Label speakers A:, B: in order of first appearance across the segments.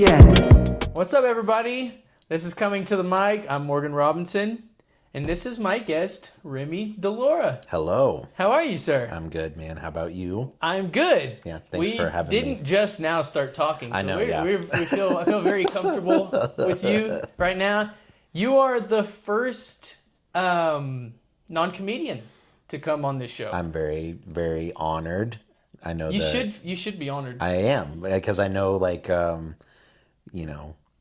A: Yeah.
B: What's up, everybody? This is Coming to the Mic. I'm Morgan Robinson, and this is my guest, Remy DeLara.
C: Hello.
B: How are you, sir?
C: I'm good, man. How about you?
B: I'm good.
C: Yeah, thanks for having me.
B: We didn't just now start talking. So
C: I know,
B: I feel very comfortable with you right now. You are the first non-comedian to come on this show.
C: I'm very, very honored. I know
B: you should be honored.
C: I am, because I know,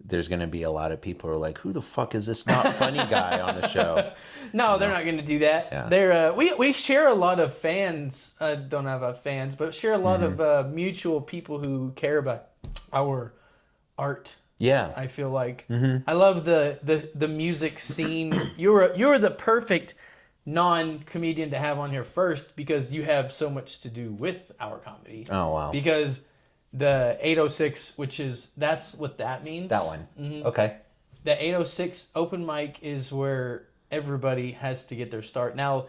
C: there's going to be a lot of people who are like, who the fuck is this not funny guy on the show?
B: No, they're not going to do that.
C: Yeah.
B: They're we share a lot of fans. Don't have fans, but share a lot of mutual people who care about our art.
C: Yeah.
B: I feel like I love the music scene. You're the perfect non-comedian to have on here first because you have so much to do with our comedy.
C: Oh, wow.
B: Because the 806, that's what that means.
C: That one. Mm-hmm. Okay.
B: The 806 open mic is where everybody has to get their start. Now,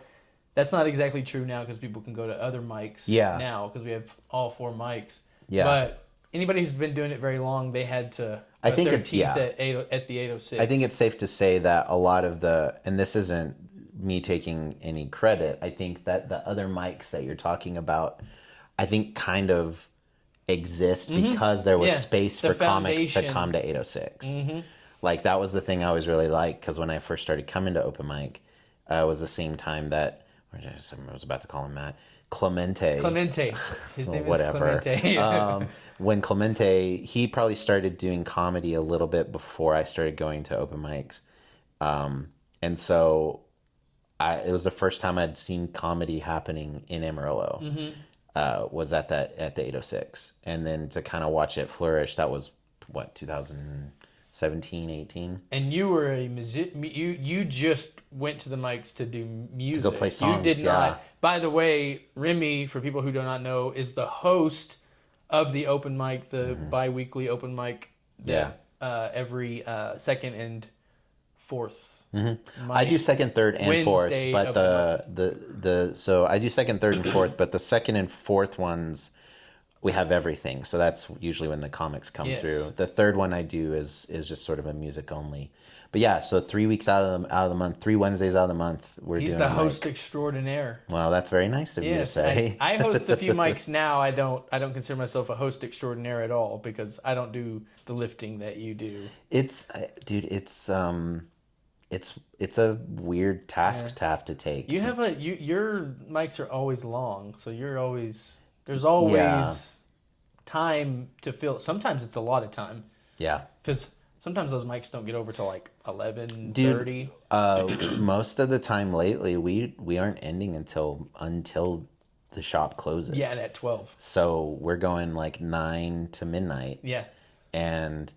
B: that's not exactly true now because people can go to other mics now because we have all 4 mics.
C: Yeah.
B: But anybody who's been doing it very long, they had to put their teeth at the 806.
C: I think it's safe to say that a lot of and this isn't me taking any credit, I think that the other mics that you're talking about, I think kind of exist because there was space for comics to come to 806. Like, that was the thing I always really liked, because when I first started coming to open mic, it was the same time that I was about to call him Matt Clemente.
B: His name
C: whatever.
B: is Clemente.
C: When Clemente, he probably started doing comedy a little bit before I started going to open mics, and so it was the first time I'd seen comedy happening in Amarillo. Was at the 806, and then to kind of watch it flourish, that was what, 2017, 18.
B: And you were a musician. You just went to the mics to do music.
C: To go play songs.
B: You did not. By the way, Remy, for people who do not know, is the host of the open mic, the bi-weekly open mic. Every second and fourth.
C: I do second, third, and
B: Wednesday
C: fourth, but so I do second, third, and fourth, but the second and fourth ones, we have everything. So that's usually when the comics come through. The third one I do is just sort of a music only. But yeah, so 3 weeks out of the month, 3 Wednesdays out of the month,
B: He's the host extraordinaire.
C: Well, that's very nice of you to say.
B: I host a few mics now. I don't consider myself a host extraordinaire at all because I don't do the lifting that you do.
C: It's a weird task to have to take.
B: Your mics are always long, so there's always time to fill. Sometimes it's a lot of time. Yeah. Because sometimes those mics don't get over to like 11:30.
C: Most of the time lately, we aren't ending until the shop closes.
B: Yeah, at 12.
C: So we're going like 9 to midnight.
B: Yeah.
C: And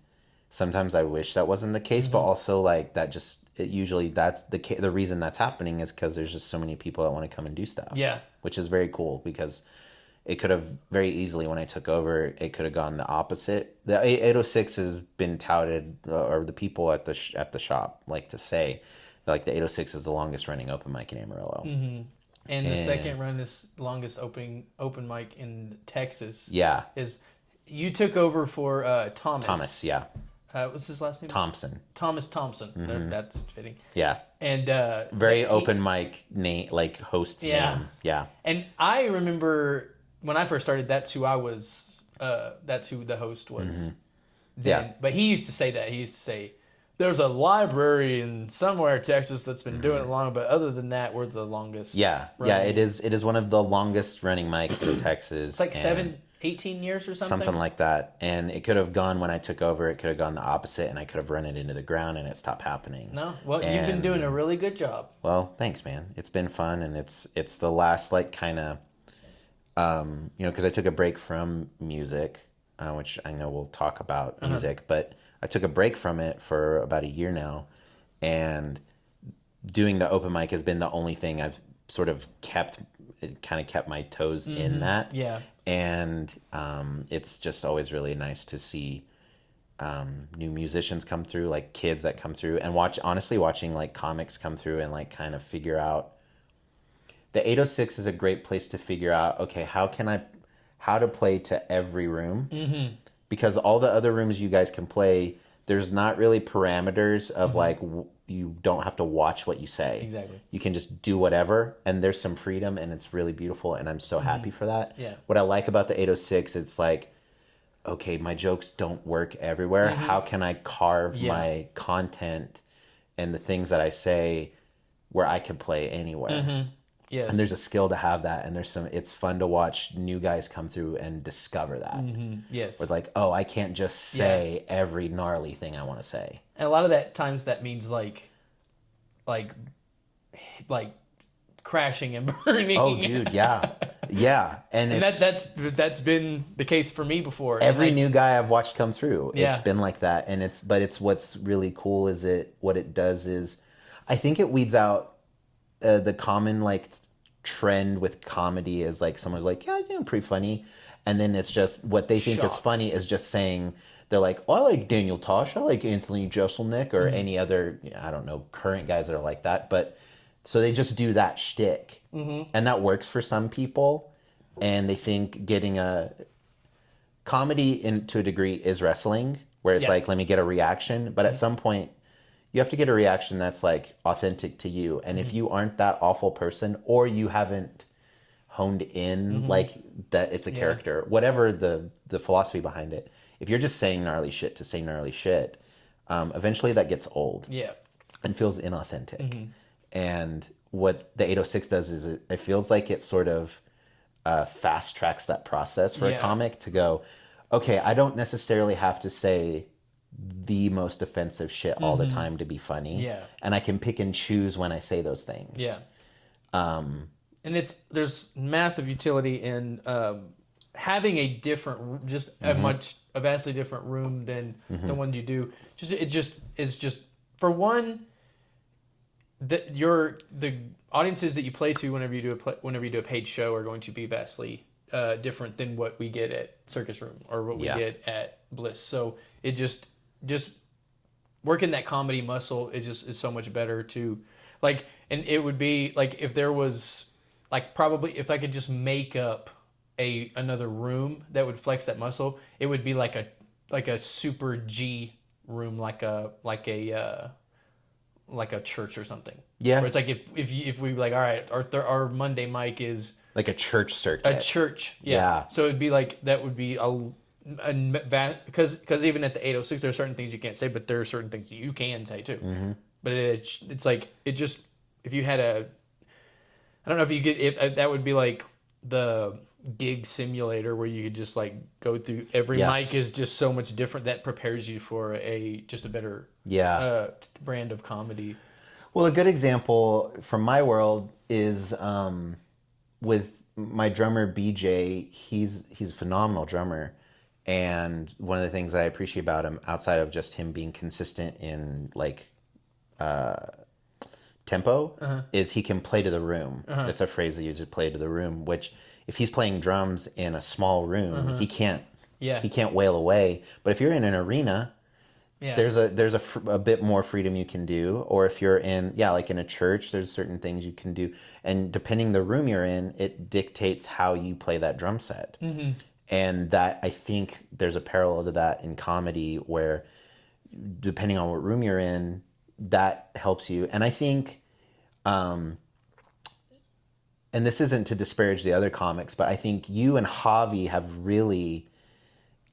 C: sometimes I wish that wasn't the case, but also like that usually that's the reason that's happening is because there's just so many people that want to come and do stuff.
B: Yeah.
C: Which is very cool because it could have very easily, when I took over, it could have gone the opposite. The 806 has been touted, or the people at the shop like to say, like the 806 is the longest running open mic in Amarillo.
B: And the second longest open mic in Texas.
C: Yeah.
B: Is you took over for Thomas.
C: Thomas, yeah.
B: What's his last name?
C: Thompson.
B: Thomas Thompson. That's fitting.
C: Yeah.
B: And
C: very open mic name, like host name. Yeah.
B: And I remember when I first started, that's who I was. That's who the host was. Then. Yeah. But he used to say that. He used to say, "There's a library in somewhere Texas that's been doing it long, but other than that, we're the longest."
C: Yeah.
B: running.
C: Yeah. It is one of the longest running mics in Texas.
B: It's like 18 years or something?
C: Something like that. And it could have gone, when I took over, it could have gone the opposite, and I could have run it into the ground, and it stopped happening.
B: No? Well, you've been doing a really good job.
C: Well, thanks, man. It's been fun, and it's the last, like, kind of, because I took a break from music, which I know we'll talk about music, but I took a break from it for about a year now, and doing the open mic has been the only thing I've sort of kept my toes in that.
B: Yeah.
C: And it's just always really nice to see new musicians come through, like kids that come through, and watching like comics come through and like kind of figure out. The 806 is a great place to figure out, okay, how to play to every room. because all the other rooms you guys can play, there's not really parameters of like you don't have to watch what you say.
B: Exactly.
C: You can just do whatever, and there's some freedom, and it's really beautiful, and I'm so happy for that.
B: Yeah.
C: What I like about the 806, it's like, okay, my jokes don't work everywhere. How can I carve my content and the things that I say where I can play anywhere?
B: Yes.
C: And there's a skill to have that, and it's fun to watch new guys come through and discover that.
B: Yes.
C: With like, oh, I can't just say every gnarly thing I want to say.
B: And a lot of that times that means like crashing and burning.
C: Oh, dude, yeah. Yeah. And
B: that's been the case for me before.
C: Every new guy I've watched come through, it's
B: Yeah.
C: been like that. And it's what's really cool is what it does is, I think it weeds out the common like trend with comedy is like someone's like, yeah, I'm pretty funny. And then it's just what they think is
B: Shock.
C: funny is just saying, they're like, oh, I like Daniel Tosh, I like Anthony Jeselnik, or any other, I don't know, current guys that are like that. But so they just do that shtick. And that works for some people. And they think getting a comedy to a degree is wrestling, where it's like, let me get a reaction. But at some point, you have to get a reaction that's like authentic to you. And if you aren't that awful person, or you haven't honed in like that it's a character, whatever the philosophy behind it, if you're just saying gnarly shit to say gnarly shit, eventually that gets old and feels inauthentic. And what the 806 does is it feels like it sort of fast tracks that process for a comic to go, okay, I don't necessarily have to say the most offensive shit all the time to be funny. And I can pick and choose when I say those things. And
B: there's massive utility in having a different, just a vastly different room than the ones you do. Just for one, the audiences that you play to whenever you do a paid show are going to be vastly different than what we get at Circus Room or what we get at Bliss. So it just working that comedy muscle is so much better to like. And it would be like if there was like probably if I could just make up another room that would flex that muscle, it would be like a super G room, like a church or something. Yeah. Where it's like if we like, all right, our Monday mic is
C: like a church circuit.
B: A church. Yeah. So it'd be like that would be because even at the 806 there are certain things you can't say, but there are certain things you can say too. But it's like it just if you had I don't know if that would be like the gig simulator where you could just like go through every mic is just so much different that prepares you for just a better brand of comedy.
C: Well, a good example from my world is with my drummer BJ. He's a phenomenal drummer, and one of the things that I appreciate about him, outside of just him being consistent in like tempo, is he can play to the room. That's a phrase they use, to play to the room, which if he's playing drums in a small room, he can't wail away. But if you're in an arena, there's a bit more freedom you can do. Or if you're in like in a church, there's certain things you can do, and depending the room you're in, it dictates how you play that drum set. And that, I think there's a parallel to that in comedy, where depending on what room you're in, that helps you. And I think and this isn't to disparage the other comics, but I think you and Javi have really,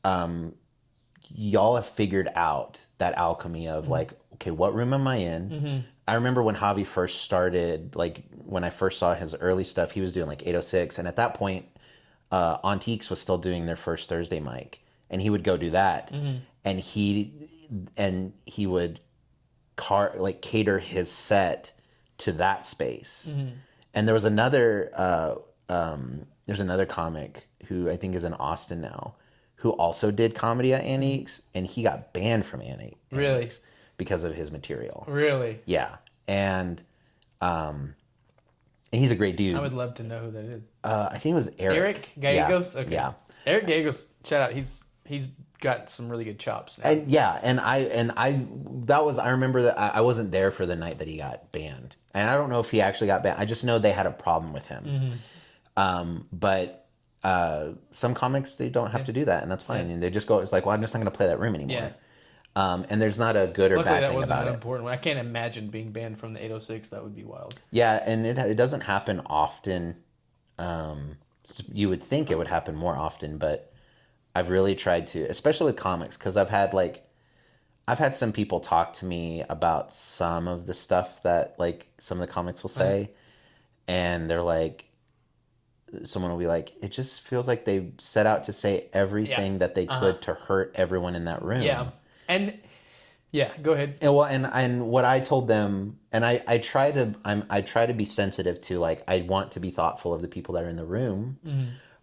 C: y'all have figured out that alchemy of like, okay, what room am I in? I remember when Javi first started, like when I first saw his early stuff, he was doing like 806. And at that point, Antiques was still doing their first Thursday mic, and he would go do that. And he would cater his set to that space. And there was another comic who I think is in Austin now, who also did comedy at Antiques, and he got banned from Antiques because of his material. Really? Yeah. And he's a great dude.
B: I would love to know who that is.
C: I think it was Eric.
B: Eric Gallegos?
C: Yeah.
B: Okay.
C: Yeah.
B: Eric Gallegos, shout out. He's got some really good chops now.
C: And I remember that I wasn't there for the night that he got banned. And I don't know if he actually got banned. I just know they had a problem with him. But Some comics, they don't have to do that, and that's fine. And they just go, it's like, well, I'm just not going to play that room anymore. And there's not a good or
B: Luckily,
C: bad
B: that
C: thing
B: wasn't
C: about
B: an
C: it.
B: important one. I can't imagine being banned from the 806. That would be wild.
C: Yeah, and it doesn't happen often. You would think it would happen more often, but I've really tried to, especially with comics, because I've had some people talk to me about some of the stuff that like some of the comics will say, and they're like, someone will be like, it just feels like they set out to say everything that they could to hurt everyone in that room.
B: Yeah, and go ahead.
C: And well, and what I told them, and I try to be sensitive to, like, I want to be thoughtful of the people that are in the room,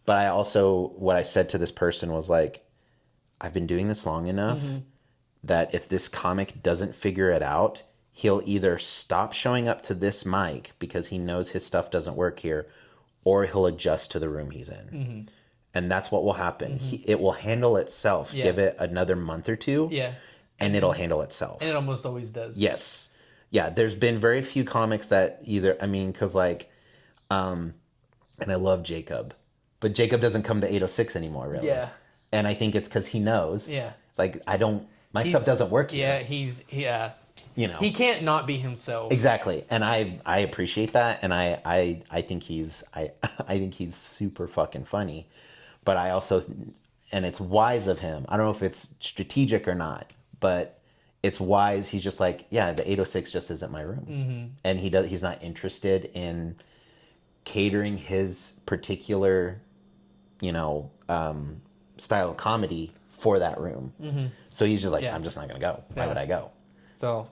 C: but I also, what I said to this person was like, I've been doing this long enough that if this comic doesn't figure it out, he'll either stop showing up to this mic because he knows his stuff doesn't work here, or he'll adjust to the room he's in. And that's what will happen. It will handle itself.
B: Yeah.
C: Give it another month or two.
B: Yeah.
C: And it'll handle itself.
B: And it almost always does.
C: Yes. Yeah, there's been very few comics that because like, and I love Jacob, but Jacob doesn't come to 806 anymore, really.
B: Yeah.
C: And I think it's because he knows.
B: Yeah.
C: It's like, my stuff doesn't work here.
B: Yeah, he can't not be himself.
C: Exactly. And I appreciate that. And I think he's super fucking funny. But I also, and it's wise of him. I don't know if it's strategic or not, but it's wise. He's just like, yeah, the 806 just isn't my room. And he's not interested in catering his particular, style of comedy for that room. So he's just like, I'm just not going to go. Why would I go?
B: So,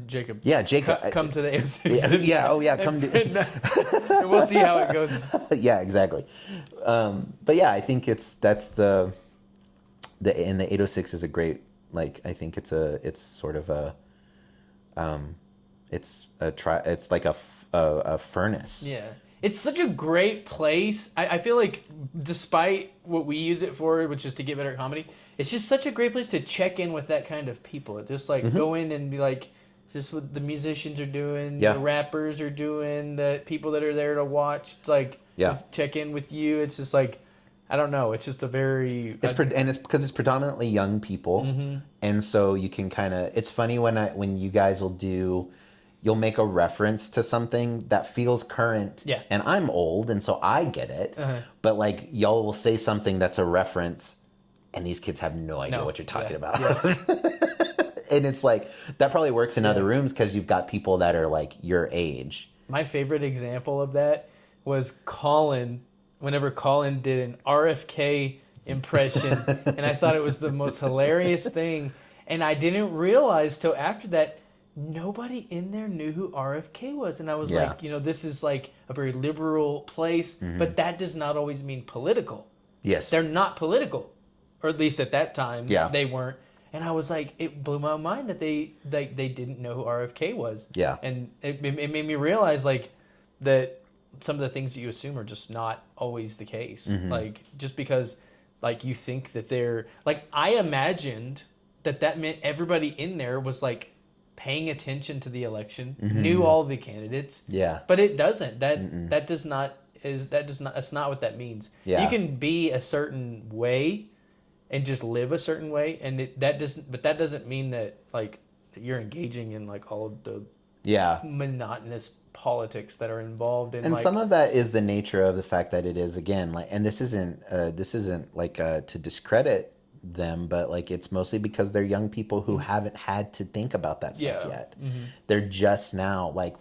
B: Jacob.
C: Yeah, Jacob.
B: Come to the 806.
C: Yeah. Oh, yeah. Come to.
B: And we'll see how it goes.
C: Yeah, exactly. But yeah, I think that's the 806 is a great, like, I think it's sort of it's like a furnace.
B: Yeah. It's such a great place. I feel like despite what we use it for, which is to get better at comedy, it's just such a great place to check in with that kind of people. Just like go in and be like, just what the musicians are doing, the rappers are doing, the people that are there to watch. It's like check in with you. It's just like, I don't know. It's just a very...
C: and it's because it's predominantly young people. And so you can kind of... It's funny when you guys you'll make a reference to something that feels current. Yeah. And I'm old, and so I get it. But like, y'all will say something that's a reference, and these kids have no idea what you're talking about. Yeah. And it's like, that probably works in other rooms because you've got people that are like your age.
B: My favorite example of that was Colin, whenever Colin did an RFK impression, and I thought it was the most hilarious thing. And I didn't realize till after that, nobody in there knew who RFK was. And I was like, this is like a very liberal place, but that does not always mean political.
C: Yes.
B: They're not political, or at least at that time, they weren't. And I was like, it blew my mind that they didn't know who RFK was. Yeah. And it made me realize like that some of the things that you assume are just not always the case. Like, just because like you think that they're like, I imagined that meant everybody in there was like paying attention to the election, knew all the candidates. Yeah. But it doesn't. That's not what that means. Yeah. You can be a certain way and just live a certain way, and that doesn't mean that like you're engaging in like all of the monotonous politics that are involved in. And like,
C: some of that is the nature of the fact that it is, again, like, and this isn't like to discredit them, but like, it's mostly because they're young people who haven't had to think about that stuff yet. They're just now, like,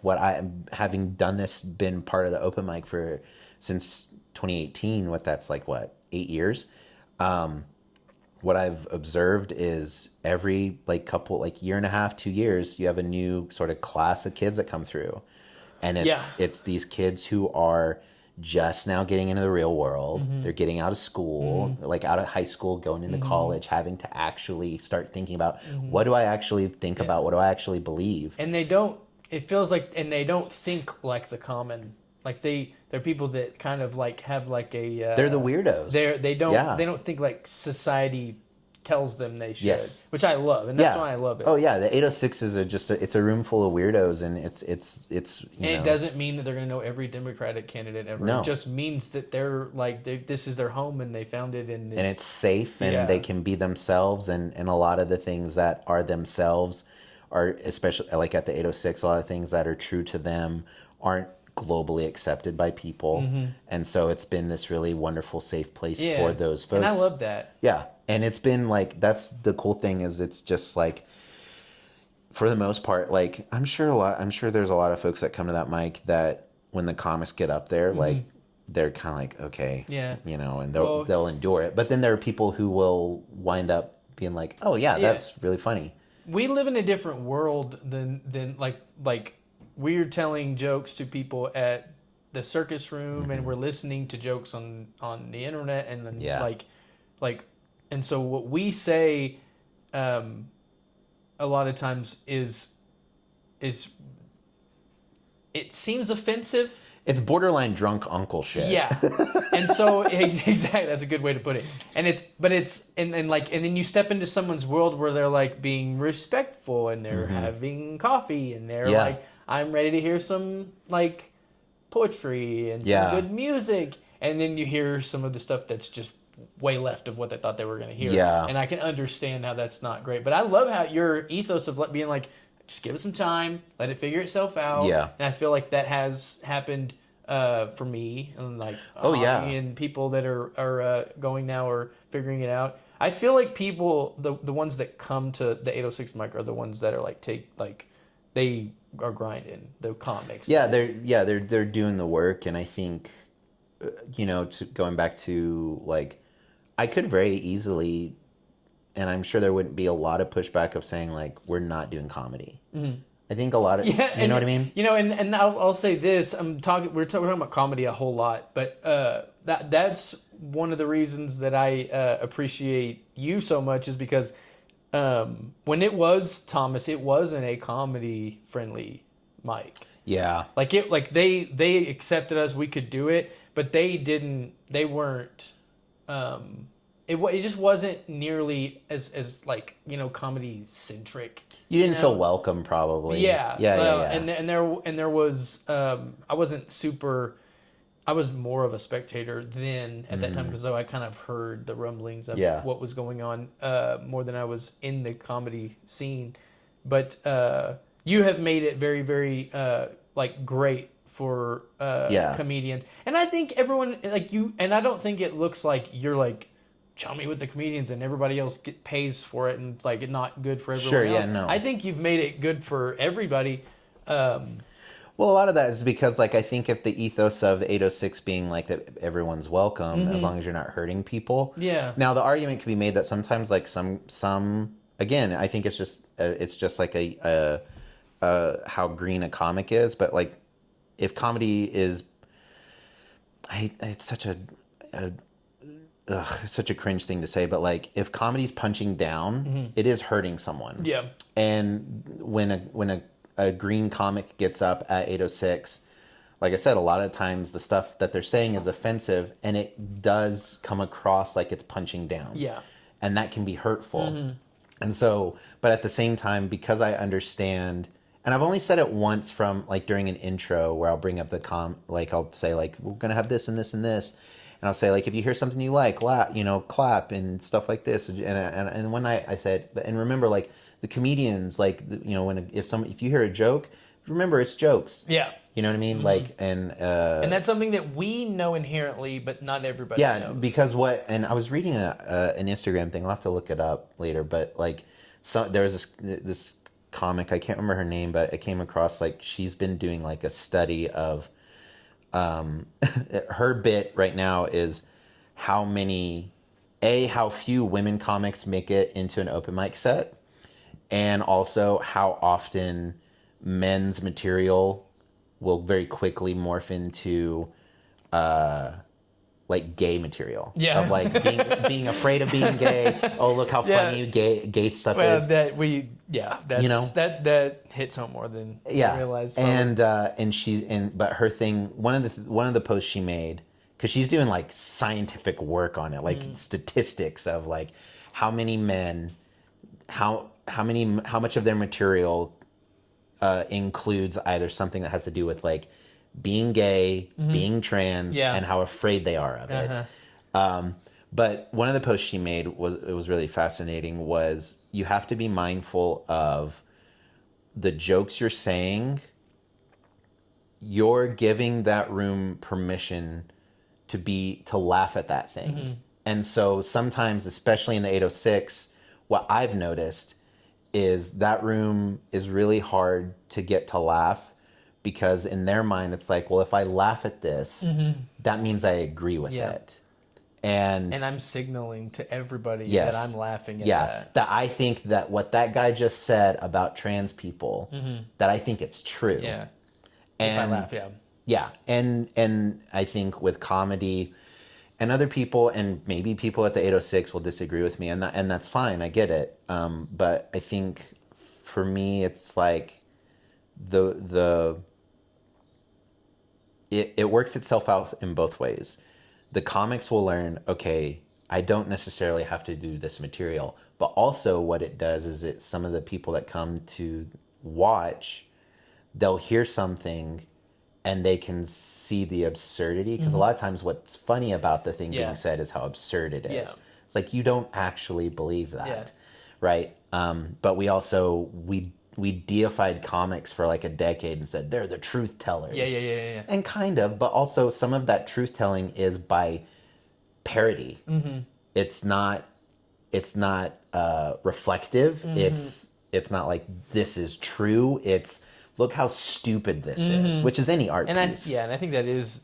C: having been part of the open mic since 2018, that's like 8 years. What I've observed is every year and a half, 2 years, you have a new sort of class of kids that come through. And it's these kids who are just now getting into the real world. They're getting out of school, like out of high school, going into college, having to actually start thinking about what do I actually think about? What do I actually believe?
B: And they don't think like the common. Like they're people that kind of like have like a
C: they're the weirdos.
B: They don't think like society tells them they should,
C: Yes.
B: which I love, and that's why I love it.
C: Oh yeah, the 806s are just it's a room full of weirdos, and it's
B: and it doesn't mean that they're going to know every Democratic candidate ever.
C: No.
B: It just means that they're like this is their home, and they found it, and
C: it's safe, and they can be themselves, and a lot of the things that are themselves are, especially like at the 806, a lot of things that are true to them aren't globally accepted by people, and so it's been this really wonderful, safe place for those folks.
B: And I love that.
C: Yeah, and it's been like, that's the cool thing, is it's just like, for the most part, like I'm sure there's a lot of folks that come to that mic that when the comics get up there, like they're kind of like, okay, you know, and they'll endure it. But then there are people who will wind up being like, oh yeah, that's really funny. We
B: live in a different world than like we're telling jokes to people at the circus room, and we're listening to jokes on the internet, and then like, and so what we say, a lot of times is it seems offensive.
C: It's borderline drunk uncle shit.
B: Yeah. And so exactly, that's a good way to put it. And and then you step into someone's world where they're like being respectful, and they're having coffee, and they're like, I'm ready to hear some like poetry and some good music. And then you hear some of the stuff that's just way left of what they thought they were going to hear. Yeah. And I can understand how that's not great. But I love how your ethos of being like, just give it some time, let it figure itself out. Yeah. And I feel like that has happened for me, and like and people that are going now are figuring it out. I feel like people, the ones that come to the 806 mic are the ones that are like they are grinding the comics.
C: Yeah, they're doing the work, and I think going back to like, I could very easily, and I'm sure there wouldn't be a lot of pushback of saying like, we're not doing comedy. I think a lot of, you know what I mean?
B: And I'll say this, we're talking about comedy a whole lot, but that's one of the reasons that I appreciate you so much, is because when it was Thomas, it wasn't a comedy friendly mic. Yeah. They accepted us, we could do it, but they weren't, it just wasn't nearly as like, comedy centric.
C: You didn't feel welcome, probably. Yeah.
B: And there was, I was more of a spectator then at that time, because I kind of heard the rumblings of what was going on more than I was in the comedy scene. But you have made it very, very great for comedians. And I think everyone, like you, and I don't think it looks like you're like chummy with the comedians and everybody else pays for it, and it's like not good for everyone else. No. I think you've made it good for everybody.
C: Well, a lot of that is because, like, I think if the ethos of 806 being like that everyone's welcome as long as you're not hurting people. Yeah. Now the argument can be made that sometimes, like some again, I think it's just like a how green a comic is, but like if comedy is, it's such it's such a cringe thing to say, but like if comedy's punching down, it is hurting someone. Yeah. And when a green comic gets up at 806, like I said, a lot of times the stuff that they're saying is offensive, and it does come across like it's punching down. Yeah. And that can be hurtful. And so, but at the same time, because I understand, and I've only said it once from like during an intro where I'll bring up I'll say like, we're going to have this and this and this. And I'll say, like, if you hear something you like, clap and stuff like this. And one night I said, and remember, like, the comedians, like, if you hear a joke, remember it's jokes. Yeah. You know what I mean? Like, and
B: that's something that we know inherently, but not everybody knows.
C: Yeah, because and I was reading an Instagram thing. I'll have to look it up later. But, like, there was this comic, I can't remember her name, but I came across, like, she's been doing, like, a study of, her bit right now is how few women comics make it into an open mic set, and also how often men's material will very quickly morph into like gay material. Yeah. Of like being afraid of being gay. Oh, look how funny gay stuff is.
B: That hits home more than I realized.
C: But her thing, one of the posts she made, because she's doing like scientific work on it, like statistics of like how many men, how much of their material includes either something that has to do with like being gay, being trans, and how afraid they are of it. But one of the posts she made was really fascinating. Was you have to be mindful of the jokes you're saying. You're giving that room permission to laugh at that thing. And so sometimes, especially in the 806, what I've noticed is that room is really hard to get to laugh, because in their mind it's like, well, if I laugh at this, that means I agree with it. And
B: I'm signaling to everybody that I'm laughing at that.
C: That I think that what that guy just said about trans people, that I think it's true.
B: Yeah.
C: And
B: if I laugh,
C: yeah. And I think with comedy and other people, and maybe people at the 806 will disagree with me, and that's fine. I get it. But I think for me, it's like it works itself out in both ways. The comics will learn, okay, I don't necessarily have to do this material, but also what it does is some of the people that come to watch, they'll hear something and they can see the absurdity, because a lot of times what's funny about the thing being said is how absurd it is. Yeah. It's like, you don't actually believe that, right? But we also, we deified comics for like a decade and said they're the truth tellers.
B: Yeah.
C: And kind of, but also some of that truth telling is by parody. It's not reflective. It's not like this is true. It's look how stupid this is, which is any art piece.
B: And I think that is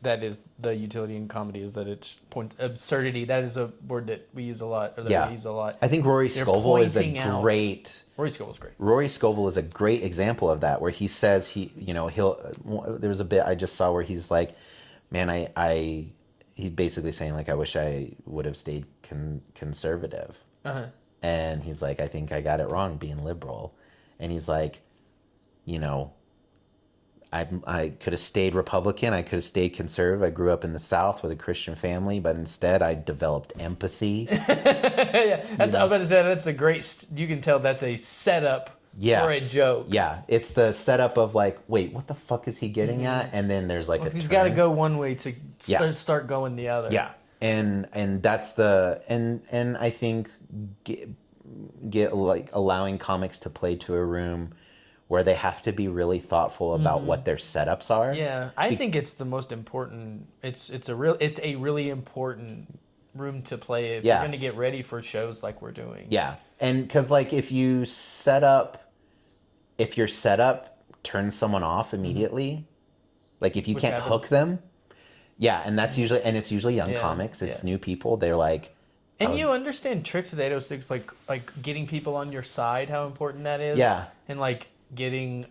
B: the utility in comedy, is that it's absurdity. That is a word that we use a lot. Or that we use a lot.
C: I think Rory Scovel is a great.
B: Rory Scovel's great.
C: Rory Scovel is a great example of that, where he says there was a bit I just saw where he's like, man, he's basically saying like, I wish I would have stayed conservative. And he's like, I think I got it wrong being liberal. And he's like, I could have stayed Republican. I could have stayed conservative. I grew up in the South with a Christian family, but instead I developed empathy.
B: I was about to say, that's a great, you can tell that's a setup for a joke.
C: Yeah. It's the setup of like, wait, what the fuck is he getting at? And then there's like
B: he's got to go one way to start going the other.
C: Yeah. And that's and I think get like allowing comics to play to a room where they have to be really thoughtful about what their setups are.
B: Yeah, I think it's the most important. It's a really important room to play if you're going to get ready for shows like we're doing.
C: Yeah, and because like if your setup turns someone off immediately, like if you can't hook them, and it's usually young comics. It's new people. They're like.
B: And you understand tricks of the 806, like getting people on your side, how important that is.
C: Yeah,
B: and like. Getting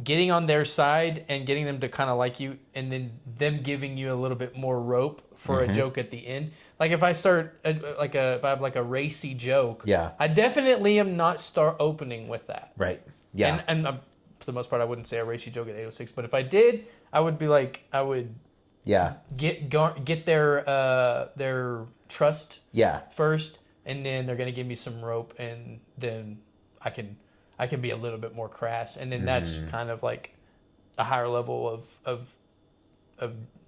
B: getting on their side and getting them to kind of like you, and then them giving you a little bit more rope for a joke at the end. Like if I start if I have like a racy joke, I definitely am not start opening with that.
C: Right. Yeah.
B: And for the most part, I wouldn't say a racy joke at 806, but if I did, I would be like, I would get their trust first, and then they're gonna give me some rope, and then I can be a little bit more crass, and then that's kind of like a higher level of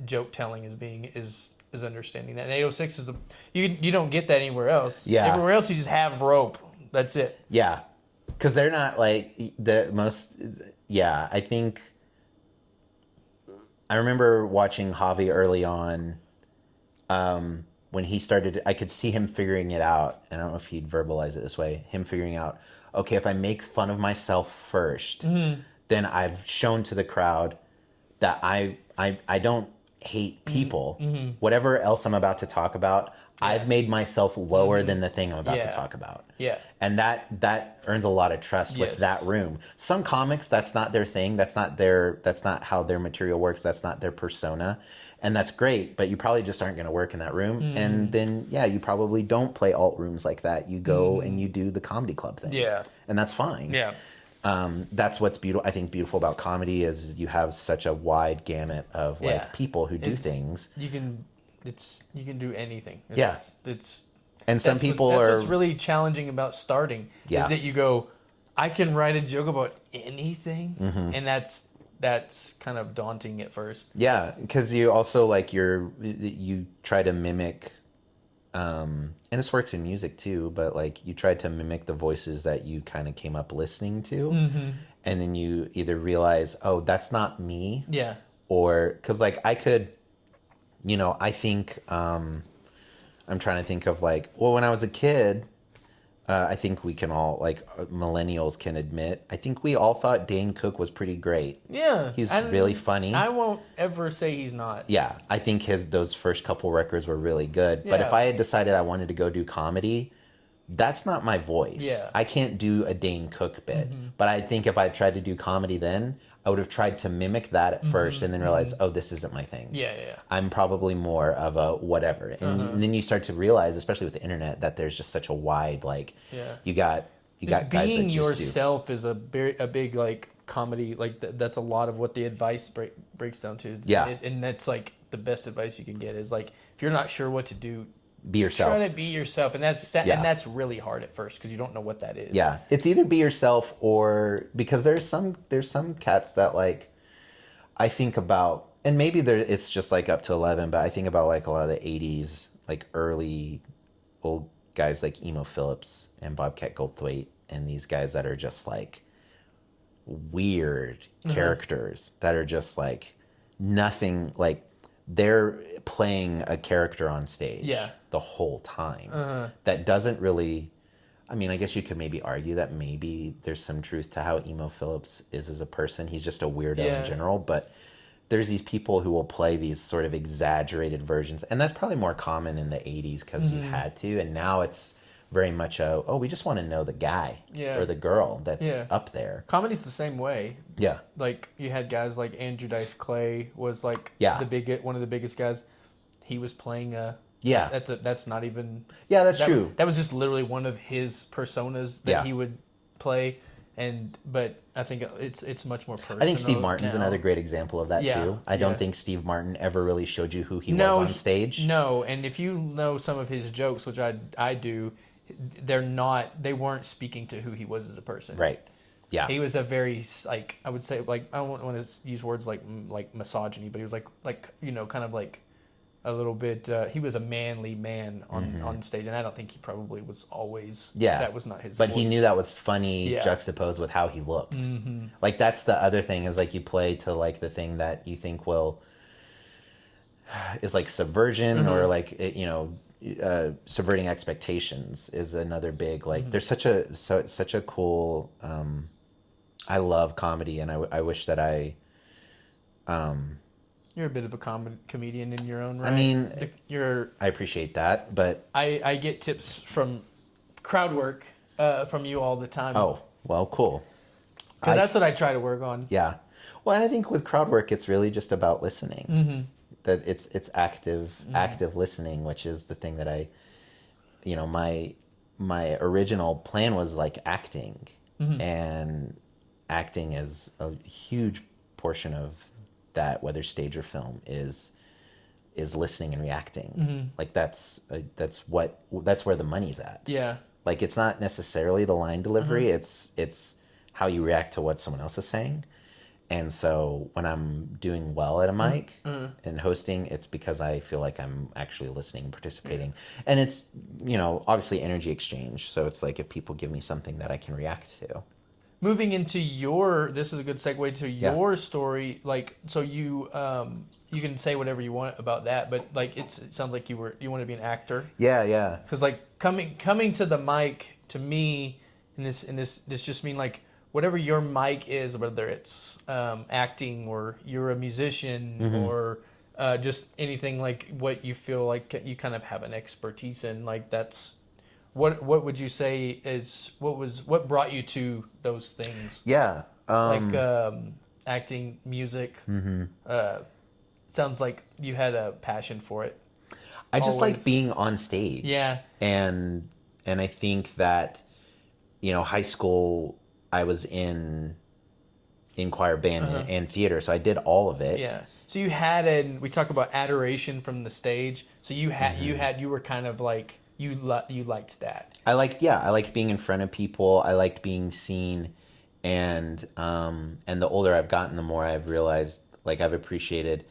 B: joke telling is understanding that. And 806 is you don't get that anywhere else. Yeah, everywhere else you just have rope. That's it.
C: Yeah, because they're not like the most. Yeah, I think I remember watching Javi early on. When he started, I could see him figuring it out, and I don't know if he'd verbalize it this way. Him figuring out, okay, if I make fun of myself first, then I've shown to the crowd that I don't hate people. Whatever else I'm about to talk about, I've made myself lower than the thing I'm about to talk about. Yeah, and that earns a lot of trust with that room. Some comics, that's not their thing. That's not how their material works. That's not their persona. And that's great, but you probably just aren't going to work in that room. And then, you probably don't play alt rooms like that. You go and you do the comedy club thing. Yeah. And that's fine. Yeah. That's what's beautiful. I think beautiful about comedy is you have such a wide gamut of like people who do things.
B: You can do anything.
C: And some people
B: that's
C: are...
B: what's really challenging about starting is that you go, I can write a joke about anything, and that's kind of daunting at first.
C: Yeah, because you also like you try to mimic, and this works in music too, but like you try to mimic the voices that you kind of came up listening to, and then you either realize, oh, that's not me, or because like I could, I think I'm trying to think of like, well, when I was a kid. I think we can all, like, millennials can admit, I think we all thought Dane Cook was pretty great.
B: Yeah.
C: He's really funny.
B: I won't ever say he's not.
C: Yeah. I think those first couple records were really good. But if I had decided I wanted to go do comedy, that's not my voice.
B: Yeah.
C: I can't do a Dane Cook bit. But I think if I tried to do comedy then, I would have tried to mimic that at first and then realize, oh, this isn't my thing.
B: Yeah.
C: I'm probably more of a whatever. And then you start to realize, especially with the internet, that there's just such a wide, like, you got guys
B: being
C: that just
B: yourself is a big like comedy, like that's a lot of what the advice breaks down to.
C: Yeah.
B: And that's like the best advice you can get is like, if you're not sure what to do,
C: be yourself.
B: Try to be yourself, and that's really hard at first because you don't know what that is.
C: Yeah, it's either be yourself or because there's some cats that like I think about, and maybe it's just like up to 11, but I think about like a lot of the 80s, like early old guys like Emo Phillips and Bobcat Goldthwait, and these guys that are just like weird characters that are just like nothing, like they're playing a character on stage the whole time that doesn't really, I mean, I guess you could maybe argue that maybe there's some truth to how Emo Phillips is as a person. He's just a weirdo in general, but there's these people who will play these sort of exaggerated versions, and that's probably more common in the 80s because you had to, and now it's very much we just want to know the guy or the girl that's up there.
B: Comedy's the same way.
C: Yeah.
B: Like you had guys like Andrew Dice Clay was like one of the biggest guys. He was playing that's not even
C: that's true.
B: That was just literally one of his personas that he would play, but I think it's much more personal.
C: I think Steve Martin's another great example of that too. I don't think Steve Martin ever really showed you who he was on stage.
B: No, and if you know some of his jokes, which I do, they weren't speaking to who he was as a person.
C: Right. Yeah.
B: He was a very, like, I would say, like, I don't want to use words like misogyny, but he was like kind of like a little bit, he was a manly man on stage, and I don't think he probably was always, that was not his
C: But
B: voice.
C: he knew that was funny juxtaposed with how he looked. Like, that's the other thing, is like you play to like the thing that you think is like subversion or like, subverting expectations is another big, like, there's such a cool, I love comedy, and I wish that
B: you're a bit of a comedian in your own right.
C: I mean, I appreciate that, but
B: I get tips from crowd work from you all the time.
C: Oh, well, cool.
B: Because that's what I try to work on.
C: Yeah. Well, and I think with crowd work, it's really just about listening. That it's active listening, which is the thing that my original plan was like acting, and acting is a huge portion of that, whether stage or film, is listening and reacting. Like that's where the money's at.
B: Yeah.
C: Like it's not necessarily the line delivery, it's how you react to what someone else is saying. And so when I'm doing well at a mic and hosting, it's because I feel like I'm actually listening and participating. And it's, obviously energy exchange. So it's like if people give me something that I can react to. Moving into
B: this is a good segue to your story. Like, so you can say whatever you want about that, but like it sounds like you want to be an actor.
C: Yeah.
B: Because like coming to the mic to me, and this just mean like whatever your mic is, whether it's acting or you're a musician or just anything, like what you feel like you kind of have an expertise in, like that's. What would you say is what brought you to those things?
C: Yeah,
B: like acting, music. Sounds like you had a passion for it.
C: I just like being on stage.
B: Yeah,
C: and I think that high school I was in choir, band, and theater, so I did all of it.
B: Yeah. So you had we talk about adoration from the stage. So you were kind of like you liked that.
C: I liked being in front of people. I liked being seen, and the older I've gotten, the more I've realized, like, I've appreciated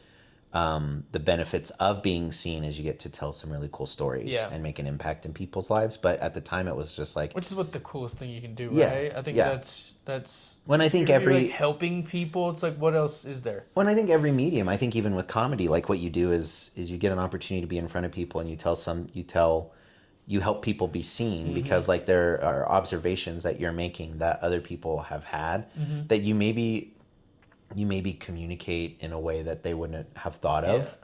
C: the benefits of being seen as you get to tell some really cool stories and make an impact in people's lives. But at the time, it was just like,
B: which is what the coolest thing you can do,
C: Yeah,
B: right? I think
C: yeah.
B: that's
C: when I think
B: you're like helping people. It's like, what else is there?
C: when I think every medium, I think even with comedy, like what you do is you get an opportunity to be in front of people and you help people be seen because like there are observations that you're making that other people have had that you maybe communicate in a way that they wouldn't have thought of,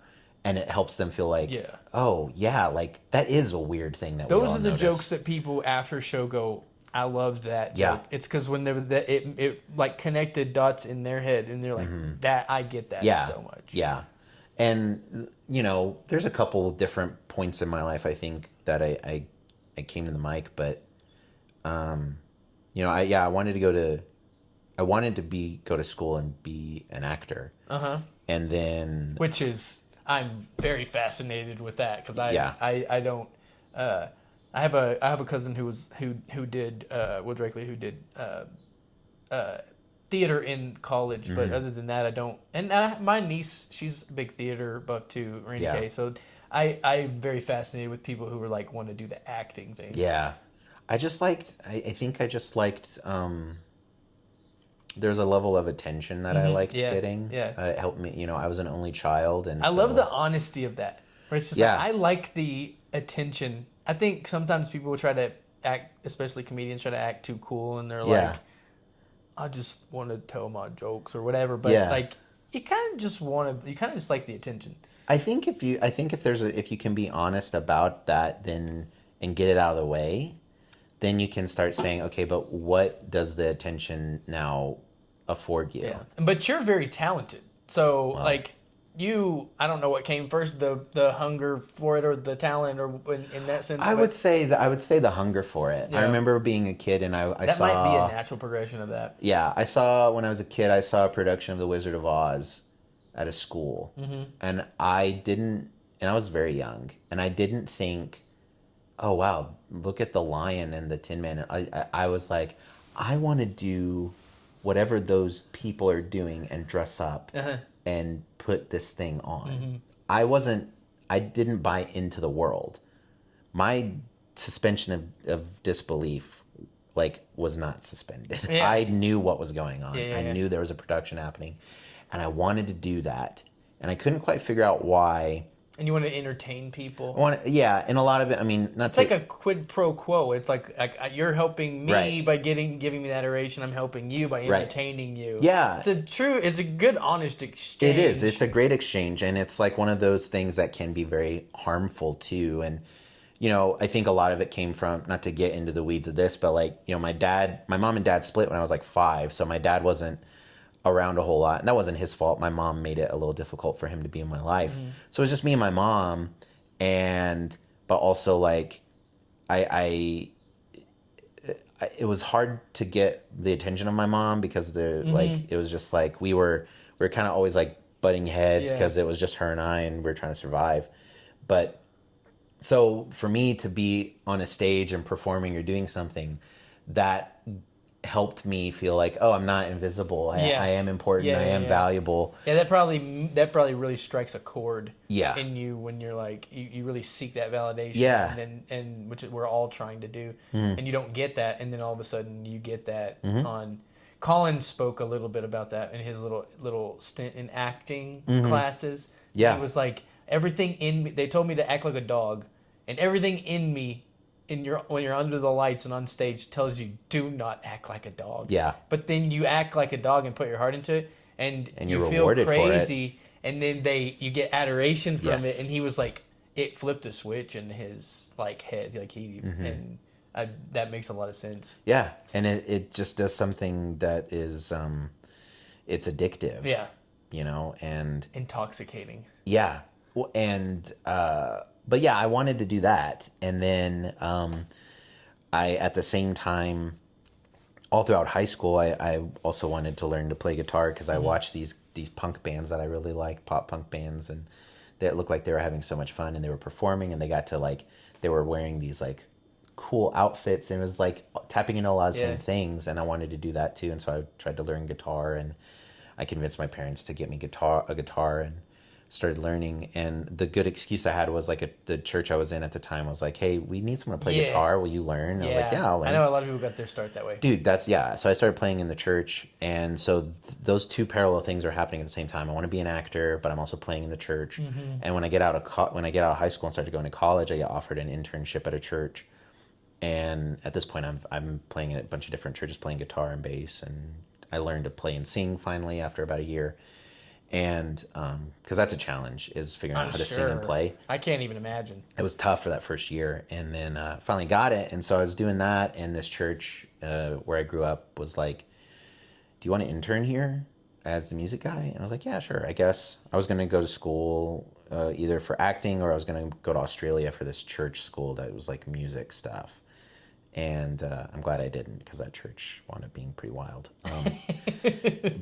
C: and it helps them feel like, oh yeah, like that is a weird thing that
B: those
C: we all
B: are the
C: notice.
B: jokes that people after show go, I loved that joke. It's because when it like connected dots in their head and they're like, that I get that so much.
C: Yeah. And there's a couple different points in my life I think that I came to the mic, but I wanted to go to school and be an actor. And then
B: I'm very fascinated with that because I don't I have a cousin who did Will Drakely who did theater in college, but other than that I don't. And my niece, she's a big theater buff too, Randy Kay. So I'm very fascinated with people who are like want to do the acting thing.
C: Yeah, I think I just liked. There's a level of attention that I liked getting. Yeah, it helped me. I was an only child, and
B: I love the honesty of that. Where it's just like, I like the attention. I think sometimes people will try to act, especially comedians, try to act too cool, and they're like, I just want to tell my jokes or whatever. But like, you kind of just like the attention.
C: I think if you can be honest about that, then and get it out of the way, then you can start saying, okay, but what does the attention now afford you?
B: Yeah, but you're very talented, so like. I don't know what came first, the hunger for it or the talent, or in that sense.
C: I would say the hunger for it. Yeah. I remember being a kid and I
B: that
C: saw... That
B: might be a natural progression of that.
C: Yeah, when I was a kid, I saw a production of The Wizard of Oz at a school. And I was very young, and I didn't think, oh wow, look at the lion and the Tin Man. I was like, I want to do whatever those people are doing and dress up. And put this thing on. I didn't buy into the world. My suspension of disbelief was not suspended. Yeah. I knew what was going on. I knew there was a production happening, and I wanted to do that, and I couldn't quite figure out why.
B: And you want to entertain people.
C: And a lot of it, I mean,
B: it's like a quid pro quo. It's like you're helping me by giving me that adoration. I'm helping you by entertaining you.
C: Yeah,
B: it's a good, honest exchange.
C: It is. It's a great exchange, and it's like one of those things that can be very harmful too. And I think a lot of it came from, not to get into the weeds of this, but my mom and dad split when I was like 5, so my dad wasn't around a whole lot, and that wasn't his fault. My mom made it a little difficult for him to be in my life. So it was just me and my mom, but also like it was hard to get the attention of my mom because it was just like we were kind of always like butting heads because it was just her and I, and we were trying to survive. But so for me to be on a stage and performing or doing something, that helped me feel like, oh, I'm not invisible. I am important. I am valuable.
B: Yeah, that probably really strikes a chord in you when you're like you really seek that validation. Yeah, and which we're all trying to do, and you don't get that, and then all of a sudden you get that on. Colin spoke a little bit about that in his little stint in acting classes. Yeah, he was like, everything in me. They told me to act like a dog, and everything in me. When you're under the lights and on stage tells you do not act like a dog. Yeah. But then you act like a dog and put your heart into it, and you feel crazy, and then you get adoration from it. And he was like, it flipped a switch in his head, and that makes a lot of sense.
C: Yeah, and it just does something that is it's addictive. Yeah. And
B: intoxicating.
C: Yeah, and. But yeah, I wanted to do that. And then I, at the same time, all throughout high school, I also wanted to learn to play guitar because I watched these punk bands that I really liked, pop punk bands, and they looked like they were having so much fun, and they were performing, and they got to they were wearing these like cool outfits, and it was like tapping into a lot of the
B: Yeah.
C: same things, and I wanted to do that too. And so I tried to learn guitar, and I convinced my parents to get me a guitar, and started learning. And the good excuse I had was like the church I was in at the time was like, hey, we need someone to play
B: Yeah.
C: guitar. Will you learn? And I was like, yeah, I'll learn.
B: I know a lot of people got their start that way.
C: Dude, so I started playing in the church, and so those two parallel things are happening at the same time. I want to be an actor, but I'm also playing in the church. And when I get out of high school and start to go into college, I get offered an internship at a church. And at this point, I'm playing in a bunch of different churches, playing guitar and bass, and I learned to play and sing finally after about a year. And because that's a challenge, is figuring out how to sing and play.
B: I can't even imagine.
C: It was tough for that first year, and then finally got it. And so I was doing that, and this church where I grew up was like, do you want to intern here as the music guy? And I was like, yeah, sure, I guess. I was going to go to school either for acting, or I was going to go to Australia for this church school that was like music stuff. And I'm glad I didn't, because that church wound up being pretty wild.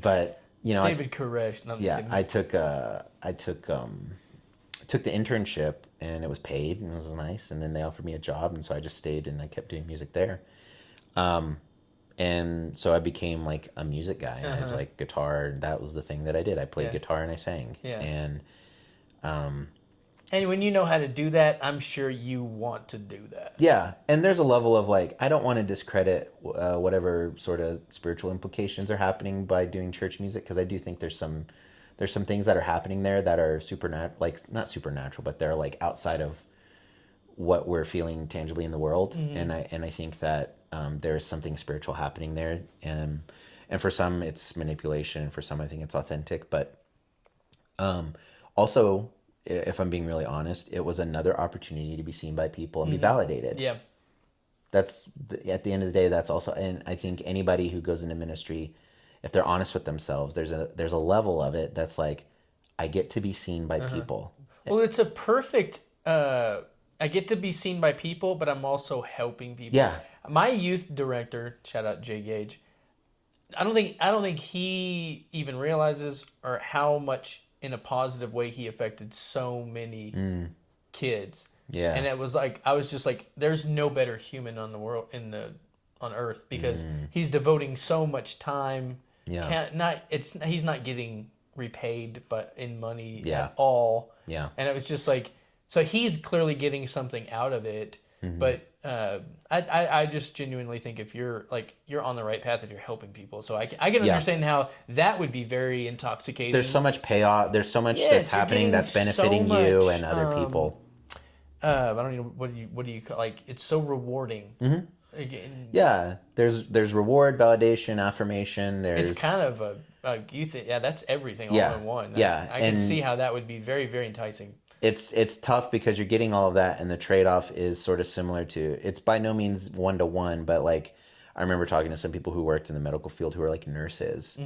C: But you know,
B: David Koresh. No,
C: I took the internship, and it was paid, and it was nice. And then they offered me a job, and so I just stayed, and I kept doing music there. And so I became like a music guy. And I was like, guitar, and that was the thing that I did. I played guitar and I sang.
B: Yeah.
C: And
B: when you know how to do that, I'm sure you want to do that.
C: yeah, and there's a level of like, I don't want to discredit whatever sort of spiritual implications are happening by doing church music, because I do think there's some things that are happening there that are like not supernatural, but they're like outside of what we're feeling tangibly in the world. And I think that there is something spiritual happening there, and for some it's manipulation, for some I think it's authentic, but also, if I'm being really honest, it was another opportunity to be seen by people and be validated.
B: Yeah.
C: That's at the end of the day, that's also, and I think anybody who goes into ministry, if they're honest with themselves, there's a level of it that's like, I get to be seen by people.
B: Well, it's a perfect. I get to be seen by people, but I'm also helping people.
C: Yeah.
B: My youth director, shout out Jay Gage. I don't think he even realizes or how much in a positive way he affected so many kids.
C: Yeah.
B: And it was like, I was just like, there's no better human on the world on earth, because he's devoting so much time.
C: Yeah.
B: He's not getting repaid, but in money
C: Yeah.
B: at all.
C: Yeah.
B: And it was just like, so he's clearly getting something out of it. But I just genuinely think if you're on the right path, if you're helping people. So I can understand how that would be very intoxicating.
C: There's so much payoff. There's so much that's happening that's benefiting you and other people.
B: I don't know, what do you call, like, it's so rewarding.
C: Yeah, there's reward, validation, affirmation.
B: It's kind of a you think, that's everything all in one.
C: Yeah,
B: I can see how that would be very, very enticing.
C: It's tough because you're getting all of that, and the trade-off is sort of similar to, it's by no means one-to-one, but like I remember talking to some people who worked in the medical field who are like nurses,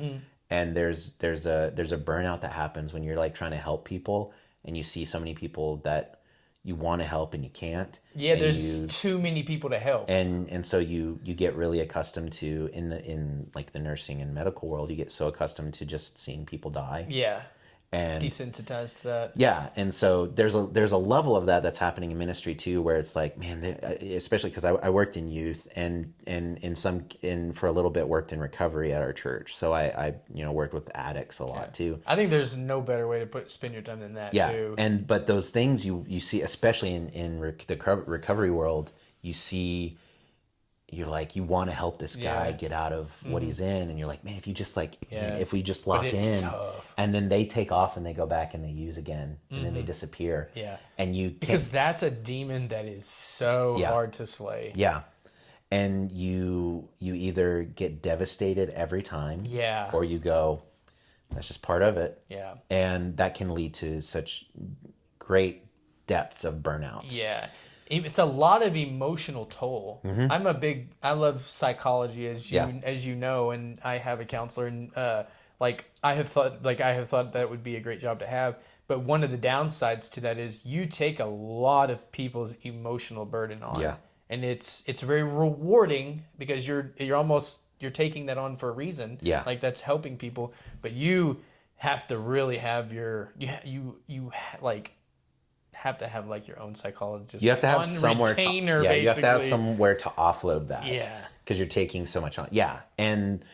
C: and there's a burnout that happens when you're like trying to help people, and you see so many people that you want to help and you can't.
B: Yeah, there's too many people to help,
C: and so you get really accustomed to, in like the nursing and medical world, you get so accustomed to just seeing people die.
B: Yeah.
C: And
B: desensitized to that.
C: Yeah, and so there's a level of that that's happening in ministry too, where it's like, man, especially because I worked in youth and for a little bit worked in recovery at our church, so I worked with addicts a lot too.
B: I think there's no better way to spend your time than that.
C: Yeah,
B: too.
C: but those things you see, especially in the recovery world, you see. You're like, you want to help this guy get out of what he's in, and you're like, man, if you just if we just lock in,
B: tough.
C: And then they take off and they go back and they use again, and then they disappear.
B: Yeah,
C: and you
B: because that's a demon that is so hard to slay.
C: Yeah, and you either get devastated every time, or you go, that's just part of it. Yeah, and that can lead to such great depths of burnout.
B: Yeah. It's a lot of emotional toll. I love psychology, as you know, and I have a counselor, and I have thought that would be a great job to have. But one of the downsides to that is you take a lot of people's emotional burden on. Yeah. And it's very rewarding because you're taking that on for a reason. Yeah. Like, that's helping people, but you have to really have have to have like your own psychologist.
C: You have to have
B: on
C: somewhere
B: retainer,
C: you have to have
B: basically.
C: somewhere to offload that.
B: Yeah.
C: Because you're taking so much on. Yeah. And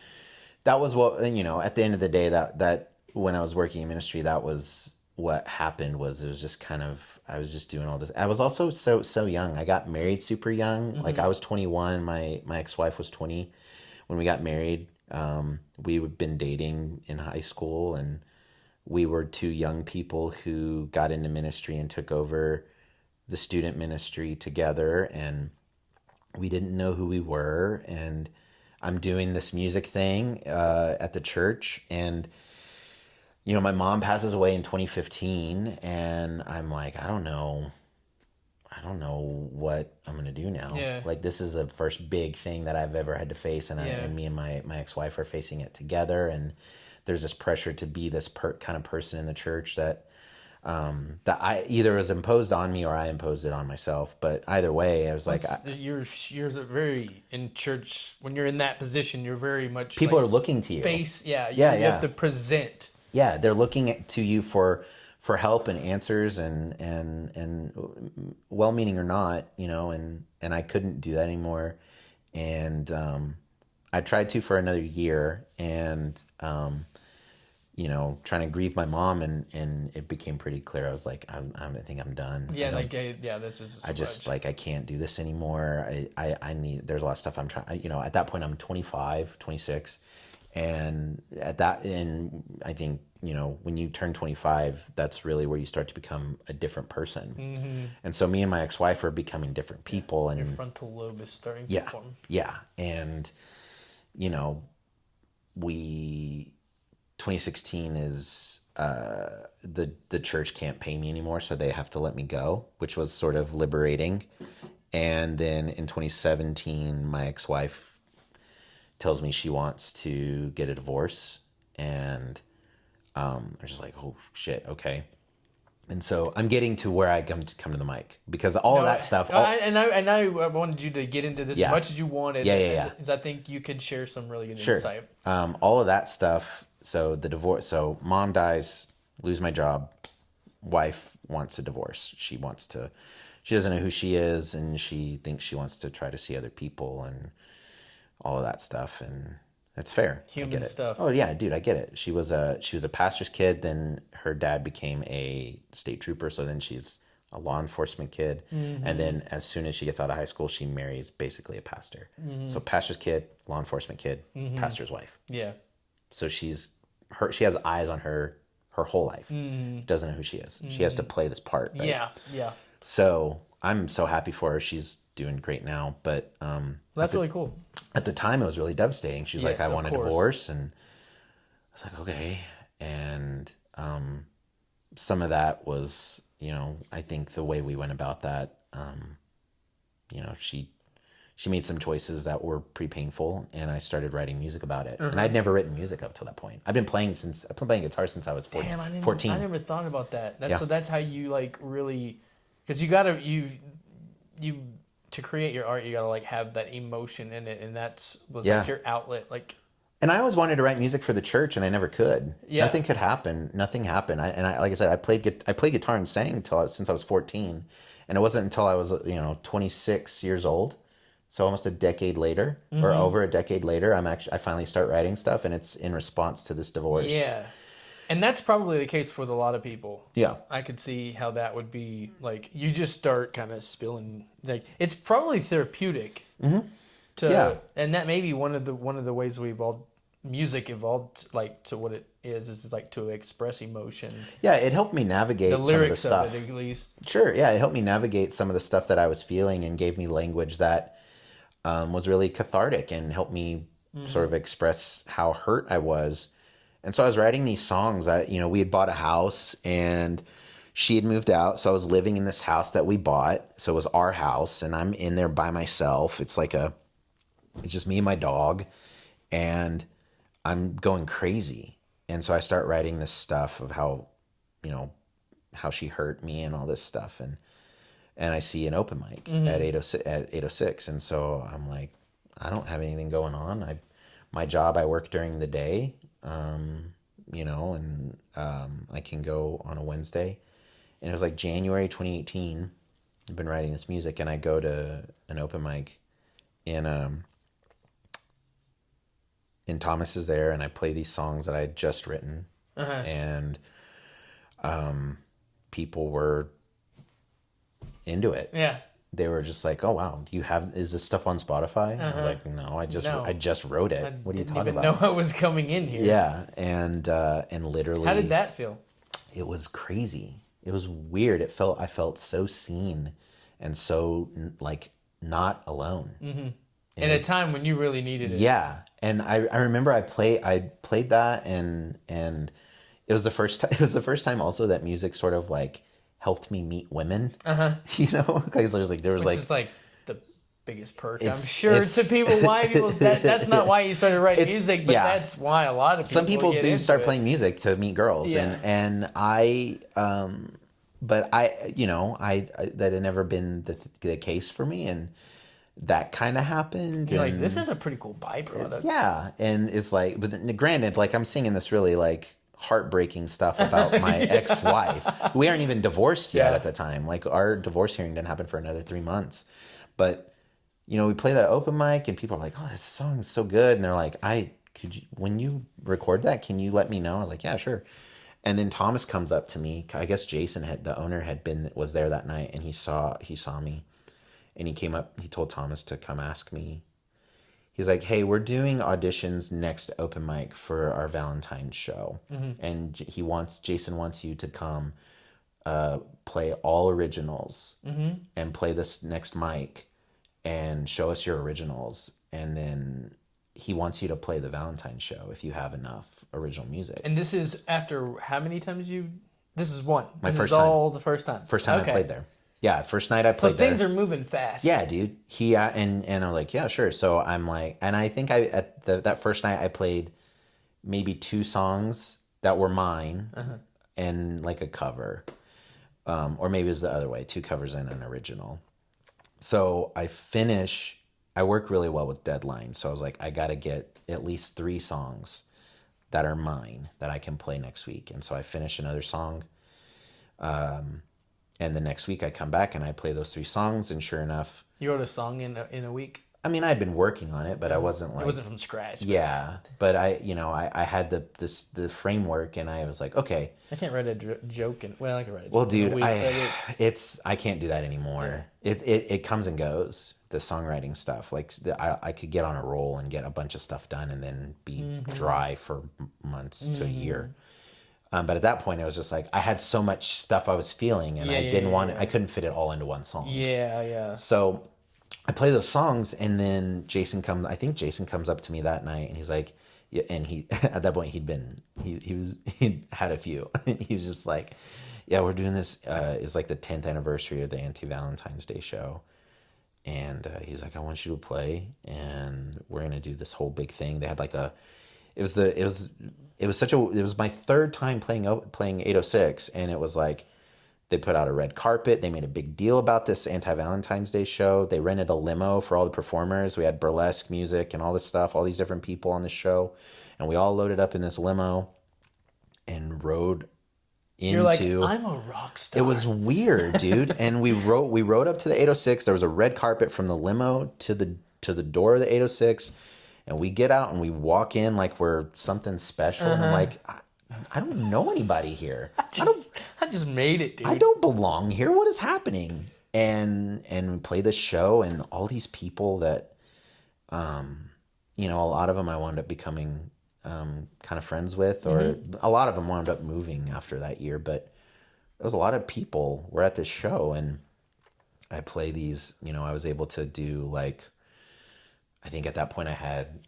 C: that was what, at the end of the day, that when I was working in ministry, that was what happened. Was it was just kind of, I was just doing all this. I was also so young. I got married super young.
B: Mm-hmm.
C: Like I was 21. My ex-wife was 20 when we got married. We had been dating in high school, and we were two young people who got into ministry and took over the student ministry together, and we didn't know who we were. And I'm doing this music thing at the church, and my mom passes away in 2015, and I'm like, I don't know what I'm gonna do now.
B: Yeah.
C: Like, this is the first big thing that I've ever had to face, and and me and my ex-wife are facing it together. And there's this pressure to be this kind of person in the church that I either was imposed on me or I imposed it on myself. But either way, I was like,
B: you're very in church when you're in that position. You're very much
C: people are looking to you.
B: You have to present.
C: Yeah, they're looking to you for help and answers, and well-meaning or not, and I couldn't do that anymore. And I tried to for another year, and trying to grieve my mom, and it became pretty clear. I was like, I think I'm done.
B: Yeah, this is.
C: I just I can't do this anymore. I need. There's a lot of stuff I'm trying. At that point I'm 25, 26, and I think when you turn 25, that's really where you start to become a different person. Mm-hmm. And so me and my ex-wife are becoming different people, and
B: your frontal lobe is starting to form.
C: Yeah, and 2016 is the church can't pay me anymore, so they have to let me go, which was sort of liberating. And then in 2017, my ex-wife tells me she wants to get a divorce, and I'm just like, oh shit, okay. And so I'm getting to where I come to the mic, because all of that stuff.
B: I wanted you to get into this as much as you wanted.
C: Yeah.
B: I think you could share some really good
C: Sure.
B: insight.
C: All of that stuff. So the divorce. So mom dies, lose my job. Wife wants a divorce. She doesn't know who she is, and she thinks she wants to try to see other people and all of that stuff. And that's fair.
B: Human
C: I get it.
B: stuff.
C: Oh yeah, dude, I get it. She was a pastor's kid. Then her dad became a state trooper. So then she's a law enforcement kid. Mm-hmm. And then as soon as she gets out of high school, she marries basically a pastor. Mm-hmm. So pastor's kid, law enforcement kid, pastor's wife.
B: Yeah.
C: So she has eyes on her whole life. Mm-hmm. Doesn't know who she is. Mm-hmm. She has to play this part. Right?
B: Yeah.
C: So I'm so happy for her. She's doing great now. But
B: that's really cool.
C: At the time, it was really devastating. She's like, I want a divorce. And I was like, okay. And some of that was, I think the way we went about that, she made some choices that were pretty painful, and I started writing music about it. Mm-hmm. And I'd never written music up till that point. I've been playing guitar since I was 14.
B: I never thought about that. So that's how you really, because you gotta to create your art, you gotta have that emotion in it, and was your outlet.
C: And I always wanted to write music for the church, and I never could. Yeah. Nothing could happen. Nothing happened. Like I said, I played guitar and sang since I was 14, and it wasn't until I was 26 years old. So almost a decade later, or over a decade later, I finally start writing stuff, and it's in response to this divorce.
B: Yeah, and that's probably the case with a lot of people.
C: Yeah,
B: I could see how that would be. You just start kind of spilling. It's probably therapeutic. Mm-hmm. And that may be one of the ways music evolved to what it is to express emotion.
C: Yeah, it helped me navigate
B: the lyrics
C: some of the stuff.
B: Of it, at least.
C: Sure, yeah, it helped me navigate some of the stuff that I was feeling, and gave me language that was really cathartic, and helped me sort of express how hurt I was. And so I was writing these songs. We had bought a house, and she had moved out, so I was living in this house that we bought. So it was our house, and I'm in there by myself. It's just me and my dog, and I'm going crazy. And so I start writing this stuff of how she hurt me and all this stuff, and I see an open mic at 806, and so I'm like, I don't have anything going on. My job, I work during the day, and I can go on a Wednesday And it was like January 2018. I've been writing this music, and I go to an open mic in Thomas is there, and I play these songs that I had just written, and people were into it.
B: Yeah.
C: They were just like, "Oh wow, is this stuff on Spotify?" And I was like, "No, I just wrote it. What are you talking about?"
B: I didn't even know what was coming in here.
C: Yeah, and literally,
B: how did that feel?
C: It was crazy. It was weird. I felt so seen, and so like not alone.
B: Mm-hmm. In a time when you really needed it.
C: Yeah, and I remember I played that, and it was the first time. It was the first time also that music sort of like helped me meet women. You know, because there was
B: Which is like the biggest perk, I'm sure, to people. Why people that's not why you started writing music, but that's why a lot of people.
C: Some people do start playing music to meet girls, and I but I that had never been the case for me, and that kind of happened.
B: You're like, this is a pretty cool byproduct.
C: Yeah, and it's like, but granted, like I'm singing this really like heartbreaking stuff about my ex-wife. We aren't even divorced yet at the time. Like our divorce hearing didn't happen for another 3 months. But we play that open mic, and people are like, "Oh, this song is so good," and they're like, when you record that, can you let me know?" I was like, "Yeah, sure." And then Thomas comes up to me. I guess Jason the owner was there that night, and he saw me. And he came up, he told Thomas to come ask me. He's like, "Hey, we're doing auditions next open mic for our Valentine's show. And Jason wants you to come play all originals and play this next mic and show us your originals. And then he wants you to play the Valentine's show if you have enough original music."
B: And this is after how many times this is one?
C: My
B: this
C: first
B: is
C: time.
B: all the first time?
C: First time I played there. Yeah, first night I played
B: there. So things are moving fast.
C: Yeah, dude. And I'm like, "Yeah, sure." So I'm like, and I think that first night I played maybe 2 songs that were mine and like a cover. Or maybe it was the other way, 2 covers and an original. So I work really well with deadlines. So I was like, I got to get at least 3 songs that are mine that I can play next week. And so I finish another song. And the next week I come back and I play those 3 songs, and sure enough,
B: you wrote a song in a week.
C: I mean, I'd been working on it, but I wasn't like,
B: it wasn't from scratch.
C: Yeah, but I had the framework, and I was like, okay.
B: I can't write a joke I can write.
C: Well, dude,
B: in a week,
C: I can't do that anymore. Yeah. It comes and goes. The songwriting stuff, like I could get on a roll and get a bunch of stuff done, and then be dry for months to a year. But at that point, it was just like I had so much stuff I was feeling, and I couldn't fit it all into one song.
B: Yeah.
C: So I play those songs, and then Jason comes up to me that night, and he's like, yeah, and he at that point he'd had a few. He was just like, "Yeah, we're doing this. It's like the 10th anniversary of the Anti-Valentine's Day show." And he's like, "I want you to play, and we're gonna do this whole big thing." They had like it was my 3rd time playing 806, and it was like they put out a red carpet. They made a big deal about this Anti-Valentine's Day show. They rented a limo for all the performers. We had burlesque music and all this stuff, all these different people on the show, and we all loaded up in this limo and rode into.
B: You're like, I'm a rock star.
C: It was weird, dude. And we rode up to the 806. There was a red carpet from the limo to the door of the 806, and we get out and we walk in like we're something special. And I'm like, I don't know anybody here.
B: I just made it, dude.
C: I don't belong here. What is happening? And we play this show, and all these people that, a lot of them I wound up becoming kind of friends with, or a lot of them wound up moving after that year. But there was a lot of people were at this show, and I play these. I was able to do like, I think at that point I had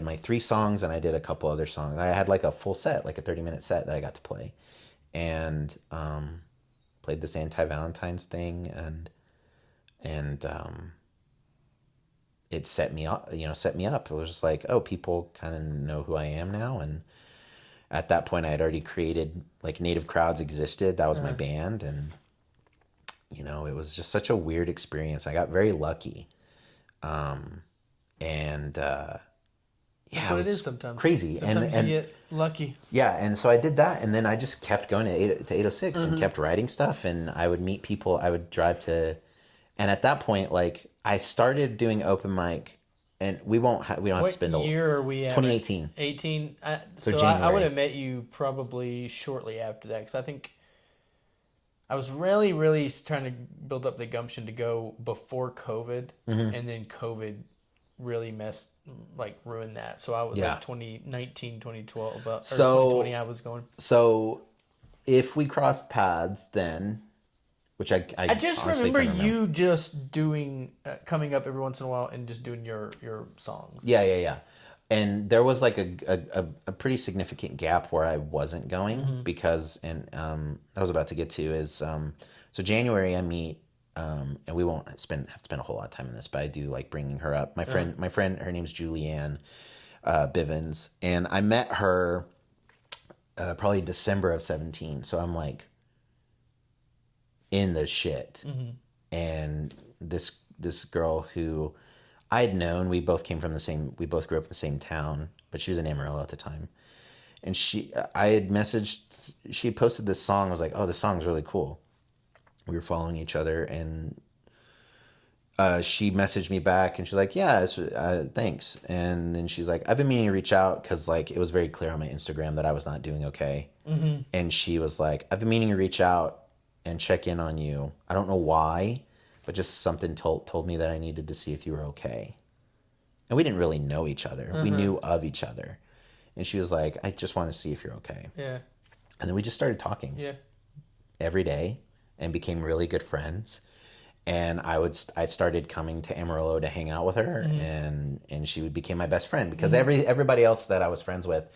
C: my 3 songs, and I did a couple other songs. I had like a full set, like a 30-minute set that I got to play, and played this Anti-Valentine's thing, and it set me up. It was just like, oh, people kind of know who I am now, and at that point I had already created, like, Native Crowds existed. That was my band, and it was just such a weird experience. I got very lucky, and
B: That's what it is sometimes.
C: Crazy.
B: Sometimes
C: and
B: you get lucky.
C: Yeah, and so I did that, and then I just kept going to 806 and kept writing stuff, and I would meet people. I would drive to, and at that point, like I started doing open mic, and we don't have to spend
B: What year are we at?
C: 2018.
B: 18.
C: So
B: I
C: January.
B: would have met you probably shortly after that, because I think I was really, really trying to build up the gumption to go before COVID, and then COVID really ruined that. So I was like 2019, 2012, or 2020 I was going.
C: So if we crossed paths then, which I
B: just remember you just doing, coming up every once in a while and just doing your songs.
C: Yeah. And there was like a pretty significant gap where I wasn't going because, and I was about to get to is, so January I meet, and we won't have to spend a whole lot of time in this, but I do like bringing her up. My friend, her name's Julianne Bivens, and I met her probably December of 17. So I'm like in the shit, and this girl who I had known, we both grew up in the same town, but she was in Amarillo at the time. And she had posted this song. I was like, oh, this song's really cool. We were following each other, and she messaged me back, and she's like, yeah, thanks. And then she's like, I've been meaning to reach out because like it was very clear on my Instagram that I was not doing okay. And she was like, I've been meaning to reach out and check in on you. I don't know why, but just something told me that I needed to see if you were okay. And we didn't really know each other. We knew of each other. And she was like, I just want to see if you're okay. Yeah. And then we just started talking. Yeah. Every day, and became really good friends. And I started coming to Amarillo to hang out with her, and she became my best friend because everybody else that I was friends with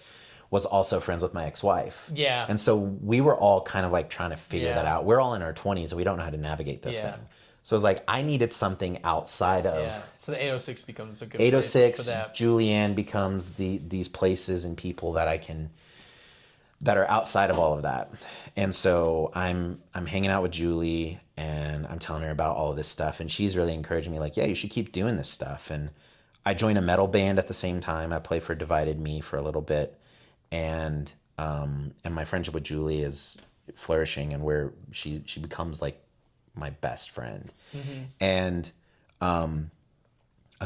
C: was also friends with my ex-wife. Yeah. And so we were all kind of like trying to figure that out. We're all in our 20s and we don't know how to navigate this thing. So it was like, I needed something outside of... Yeah,
B: so the 806 becomes a good 806, place for that.
C: Julianne becomes these places and people that that are outside of all of that. And so I'm hanging out with Julie, and I'm telling her about all of this stuff, and she's really encouraging me, like, yeah, you should keep doing this stuff. And I joined a metal band at the same time. I played for Divided Me for a little bit, and my friendship with Julie is flourishing, and where she becomes like my best friend. And I'm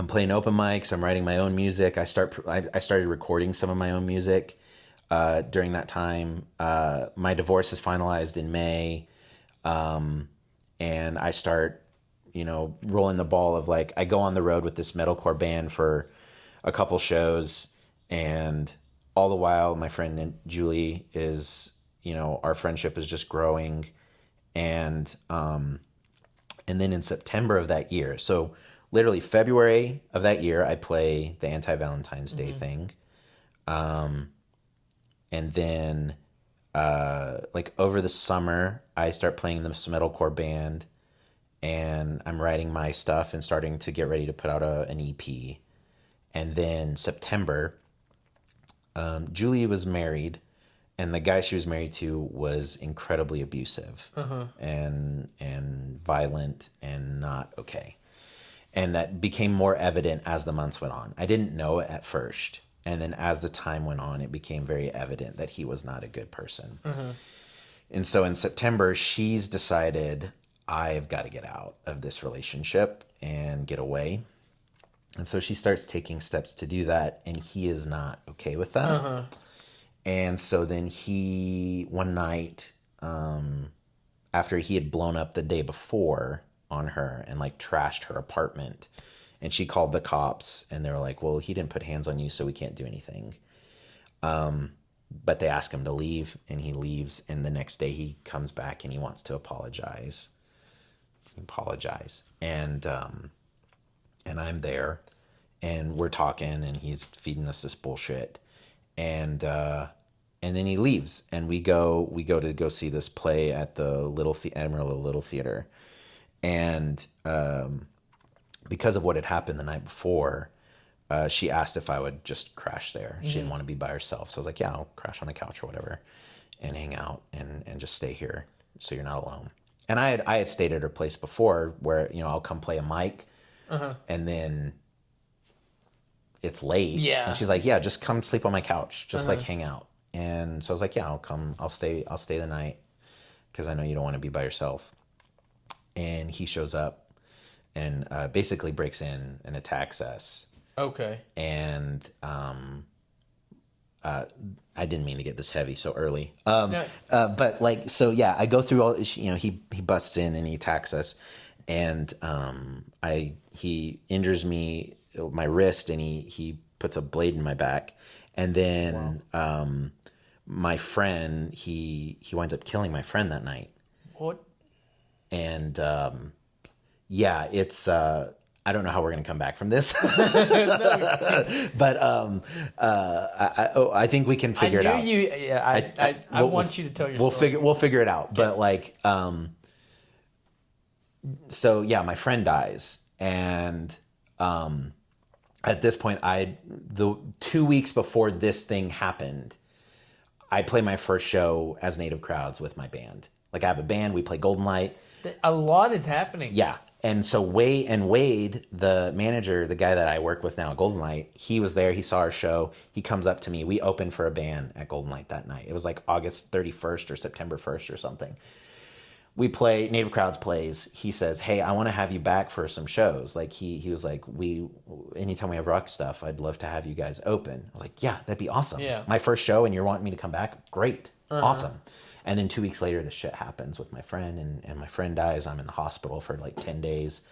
C: playing open mics. I'm writing my own music. I started recording some of my own music during that time. My divorce is finalized in May, and I start, rolling the ball of like, I go on the road with this metalcore band for a couple shows, and all the while my friend Julie is, our friendship is just growing. And then in September of that year, so literally February of that year, I play the anti-Valentine's Day thing. And then, like over the summer, I start playing this metalcore band, and I'm writing my stuff and starting to get ready to put out an EP. And then September, Julie was married, and the guy she was married to was incredibly abusive and violent and not okay. And that became more evident as the months went on. I didn't know it at first. And then as the time went on, it became very evident that he was not a good person. And so in September, she's decided, I've got to get out of this relationship and get away. And so she starts taking steps to do that, and he is not okay with that. And so then one night, after he had blown up the day before on her and like trashed her apartment, and she called the cops, and they were like, well, he didn't put hands on you, so we can't do anything. But they ask him to leave, and he leaves. And the next day he comes back and he wants to apologize. And I'm there, and we're talking, and he's feeding us this bullshit. And then he leaves, and we go to see this play at the Amarillo Little Theatre. And because of what had happened the night before, she asked if I would just crash there. She didn't want to be by herself. So I was like, yeah, I'll crash on the couch or whatever and hang out and just stay here so you're not alone. And I had stayed at her place before where, I'll come play a mic, and then it's late.
B: Yeah.
C: And she's like, yeah, just come sleep on my couch. Just like hang out. And so I was like, yeah, I'll come. I'll stay the night because I know you don't want to be by yourself. And he shows up and basically breaks in and attacks us.
B: Okay.
C: And I didn't mean to get this heavy so early.
B: No.
C: But like, so yeah, I go through all, he busts in and he attacks us, and he injures me, my wrist, and he puts a blade in my back, and then my friend, he winds up killing my friend that night.
B: What?
C: And yeah, it's I don't know how we're gonna come back from this, but I think we can figure it out.
B: I want you to tell your story.
C: We'll figure it out. Okay. But like, so yeah, my friend dies, and at this point, the 2 weeks before this thing happened, I play my first show as Native Crowds with my band. Like, I have a band, we play Golden Light.
B: A lot is happening.
C: Yeah. And so Wade, the manager, the guy that I work with now at Golden Light, he was there. He saw our show. He comes up to me. We opened for a band at Golden Light that night. It was like August 31st or September 1st or something. We play, Native Crowds plays. He says, hey, I want to have you back for some shows. Like he was like, anytime we have rock stuff, I'd love to have you guys open. I was like, yeah, that'd be awesome.
B: Yeah.
C: My first show and you're wanting me to come back? Great. Awesome. And then 2 weeks later, this shit happens with my friend, and my friend dies. I'm in the hospital for like 10 days.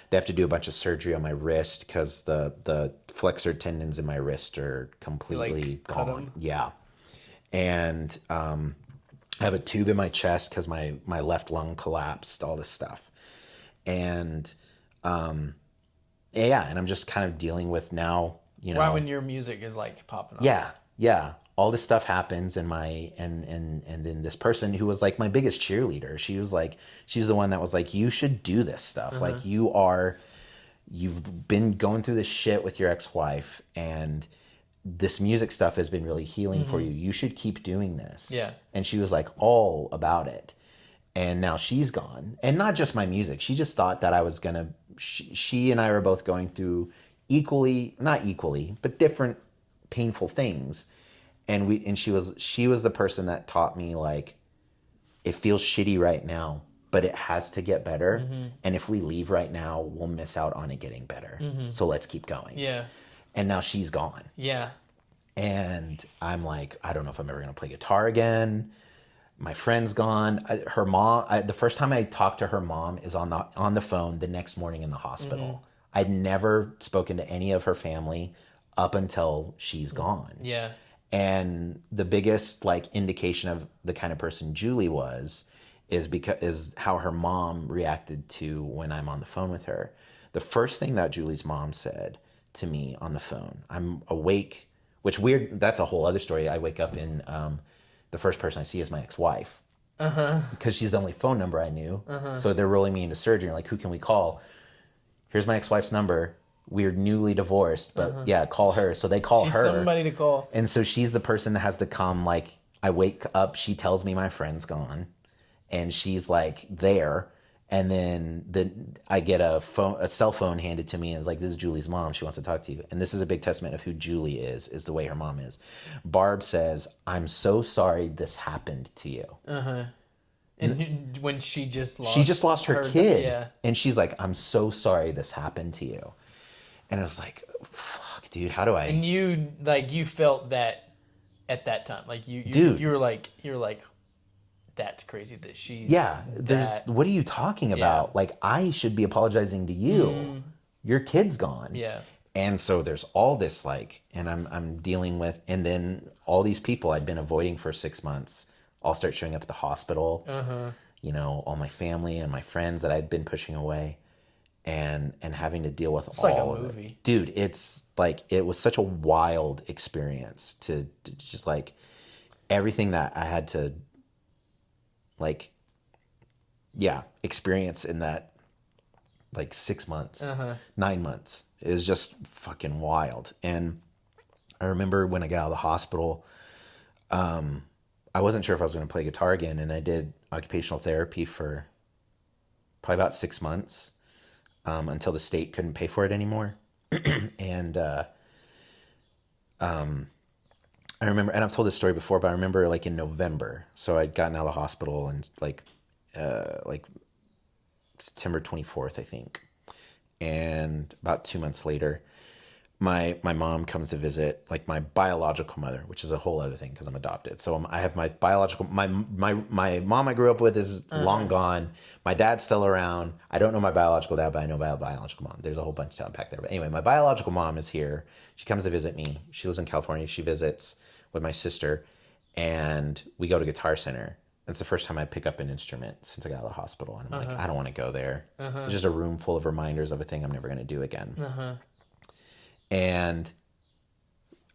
C: They have to do a bunch of surgery on my wrist because the flexor tendons in my wrist are completely gone. Yeah. And I have a tube in my chest because my left lung collapsed, all this stuff. And yeah, and I'm just kind of dealing with now,
B: Right when your music is like popping up.
C: Yeah, yeah. All this stuff happens, and then this person who was like my biggest cheerleader, she was the one that was like, you should do this stuff. Like, you've been going through this shit with your ex-wife, and this music stuff has been really healing for you. You should keep doing this. Yeah. And she was like all about it. And now she's gone. And not just my music. She just thought that I was gonna, she and I were both going through not equally, but different painful things. And she was the person that taught me, like, it feels shitty right now, but it has to get better. And if we leave right now, we'll miss out on it getting better. So let's keep going. Yeah. And now she's gone. Yeah. And I'm like, I don't know if I'm ever going to play guitar again. My friend's gone. Her mom, the first time I talked to her mom is on the phone the next morning in the hospital. I'd never spoken to any of her family up until she's gone. Yeah. And the biggest like indication of the kind of person Julie is how her mom reacted to when I'm on the phone with her. The first thing that Julie's mom said to me on the phone, I'm awake, which weird, that's a whole other story. I wake up in, the first person I see is my ex-wife. Because she's the only phone number I knew. So they're rolling me into surgery. Like, who can we call? Here's my ex-wife's number. We're newly divorced, but yeah, call her. So they call her. She's somebody to call. And so she's the person that has to come. Like, I wake up, she tells me my friend's gone, and she's like there. And then I get a cell phone handed to me, and it's like, this is Julie's mom. She wants to talk to you. And this is a big testament of who Julie is the way her mom is. Barb says, I'm so sorry this happened to you.
B: And when she just lost
C: her kid. Yeah. And she's like, I'm so sorry this happened to you. And I was like, fuck, dude, how do I...
B: And you felt that at that time. Like,
C: dude.
B: You were like, that's crazy that she's...
C: Yeah, what are you talking about? Yeah. Like, I should be apologizing to you. Your kid's gone. Yeah. And so there's all this, like, and I'm dealing with... And then all these people I'd been avoiding for 6 months all start showing up at the hospital. All my family and my friends that I'd been pushing away. And having to deal with all of it. Dude, it's like, it was such a wild experience to just like everything that I had to like, yeah, experience in that like 6 months, 9 months. It was just fucking wild. And I remember when I got out of the hospital, I wasn't sure if I was going to play guitar again. And I did occupational therapy for probably about 6 months. Until the state couldn't pay for it anymore. And I remember, and I've told this story before, but I remember like in November, so I'd gotten out of the hospital and like September 24th, I think. And about 2 months later, my mom comes to visit, like my biological mother, which is a whole other thing because I'm adopted. So I have my biological, my mom I grew up with is long gone. My dad's still around. I don't know my biological dad, but I know my biological mom. There's a whole bunch to unpack there. But anyway, my biological mom is here. She comes to visit me. She lives in California. She visits with my sister, and we go to Guitar Center. It's the first time I pick up an instrument since I got out of the hospital. And I'm like, I don't want to go there. It's just a room full of reminders of a thing I'm never going to do again. And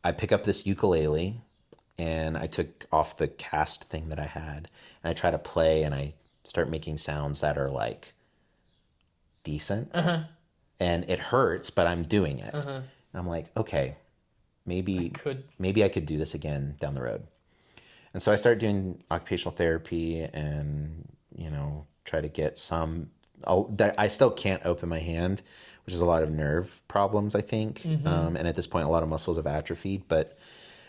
C: I pick up this ukulele, and I took off the cast thing that I had, and I try to play, and I start making sounds that are like decent. And it hurts, but I'm doing it. And I'm like, okay, maybe I could do this again down the road. And so I started doing occupational therapy and, try to get some. I still can't open my hand, which is a lot of nerve problems, I think. And at this point, a lot of muscles have atrophied, but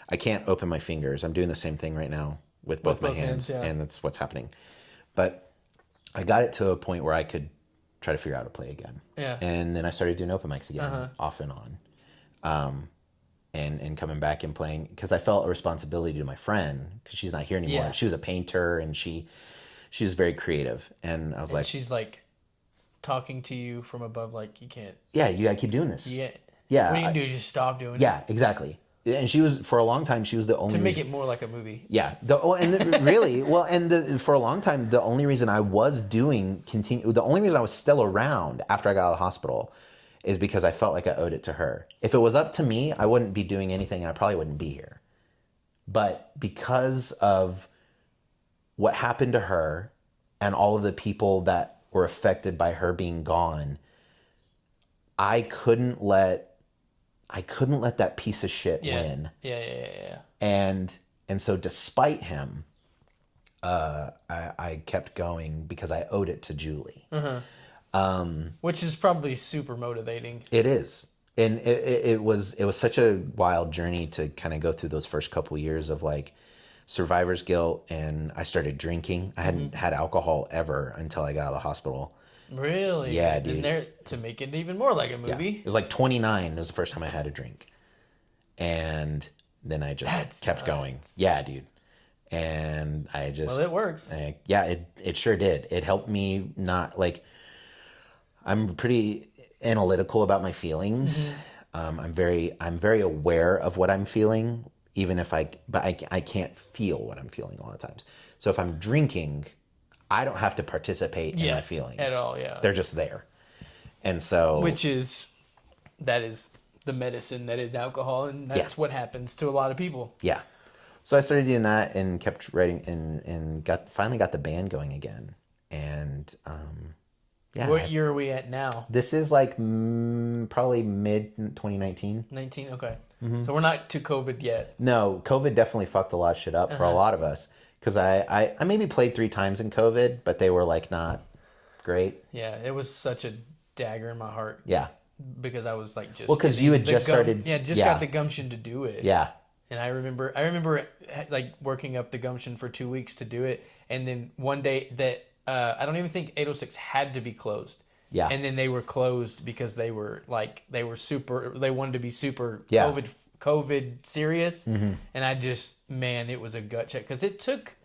C: I can't open my fingers. I'm doing the same thing right now with both my hands, and that's what's happening. But I got it to a point where I could try to figure out how to play again. Yeah. And then I started doing open mics again, off and on. And coming back and playing, because I felt a responsibility to my friend, because she's not here anymore. Yeah. She was a painter, and she was very creative. And I was like...
B: she's like talking to you from above, like, you can't...
C: Yeah, you gotta keep doing this.
B: Yeah.
C: Yeah.
B: What do you do? Just stop doing it?
C: Yeah, exactly. And she was, for a long time, she was the only...
B: To make it more like a movie.
C: Yeah. Really, well, and for a long time, the only reason I was the only reason I was still around after I got out of the hospital is because I felt like I owed it to her. If it was up to me, I wouldn't be doing anything, and I probably wouldn't be here. But because of what happened to her and all of the people that were affected by her being gone, I couldn't let that piece of shit win.
B: Yeah.
C: And so despite him, I kept going because I owed it to Julie.
B: Which is probably super motivating.
C: It is. And it was such a wild journey to kind of go through those first couple years of like survivor's guilt, and I started drinking. I hadn't had alcohol ever until I got out of the hospital.
B: Really?
C: Yeah, dude.
B: And there, to make it even more like a movie.
C: Yeah. It was like 29. It was the first time I had a drink. And then I just kept going. Yeah, dude. And I just...
B: Well, it works.
C: It sure did. It helped me not like... I'm pretty analytical about my feelings. I'm very aware of what I'm feeling, even if I can't feel what I'm feeling a lot of times. So if I'm drinking, I don't have to participate in my feelings
B: at all. Yeah,
C: they're just there. And so,
B: that is the medicine that is alcohol, and that's what happens to a lot of people.
C: Yeah. So I started doing that and kept writing, and finally got the band going again. And yeah.
B: What year are we at now?
C: This is like probably mid 2019.
B: 19, okay. So we're not to COVID yet.
C: No, COVID definitely fucked a lot of shit up for a lot of us. Because I maybe played 3 times in COVID, but they were like not great.
B: Yeah, it was such a dagger in my heart.
C: Yeah.
B: Because I was like just...
C: Well, because you had just started...
B: Yeah, got the gumption to do it.
C: Yeah.
B: And I remember like working up the gumption for 2 weeks to do it. And then one day that... I don't even think 806 had to be closed. Yeah. And then they were closed because they wanted to be super COVID serious. And I just, it was a gut check. Because it took,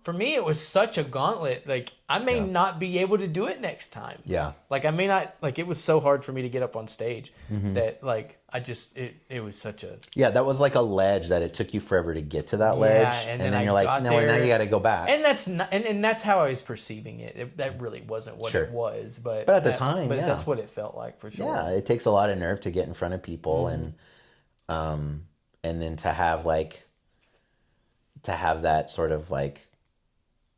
B: for me, it was such a gauntlet. Like, I may not be able to do it next time. Yeah. Like, I may not, like, it was so hard for me to get up on stage that, like, it was such a...
C: Yeah, that was like a ledge that it took you forever to get to that ledge. And then you're like, no, now you got to go back.
B: And that's not, and that's how I was perceiving it. That really wasn't what it was. But
C: at the time,
B: that's what it felt like for sure.
C: Yeah, it takes a lot of nerve to get in front of people and then to have that sort of like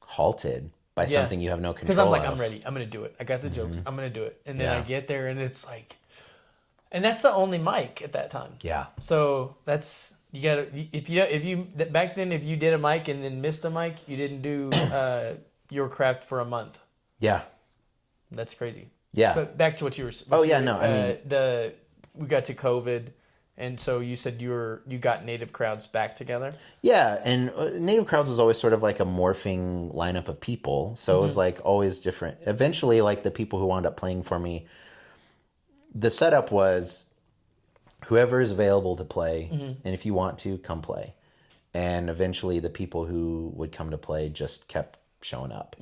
C: halted by something you have no control of.
B: Because I'm like, I'm ready. I'm going to do it. I got the jokes. I'm going to do it. And then I get there and it's like... And that's the only mic at that time. Yeah. So that's... You gotta... If you back then, if you did a mic and then missed a mic, you didn't do your craft for a month. Yeah. That's crazy. Yeah. But back to what you were saying.
C: Oh, yeah, no, I mean...
B: We got to COVID. And so you said you got native crowds back together?
C: Yeah, and Native Crowds was always sort of like a morphing lineup of people. So it was like always different. Eventually, like the people who wound up playing for me, the setup was whoever is available to play, and if you want to, come play. And eventually the people who would come to play just kept showing up.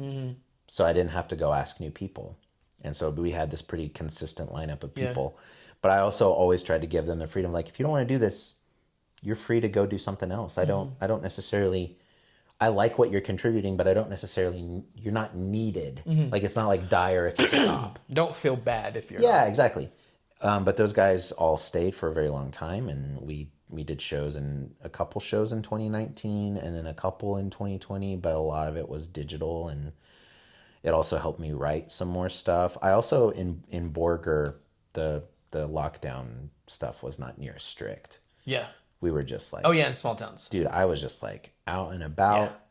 C: So I didn't have to go ask new people. And so we had this pretty consistent lineup of people. But I also always tried to give them the freedom, like, if you don't want to do this, you're free to go do something else. I don't necessarily, I like what you're contributing, but I don't necessarily, you're not needed. Like, it's not like dire if you stop.
B: Don't feel bad if you're
C: Yeah,
B: not.
C: exactly. But those guys all stayed for a very long time, and we did shows, in a couple shows in 2019 and then a couple in 2020, but a lot of it was digital, and it also helped me write some more stuff. I also, in Borger, the lockdown stuff was not near as strict.
B: Yeah.
C: We were just like,
B: Oh yeah, in small towns.
C: dude, I was just like out and about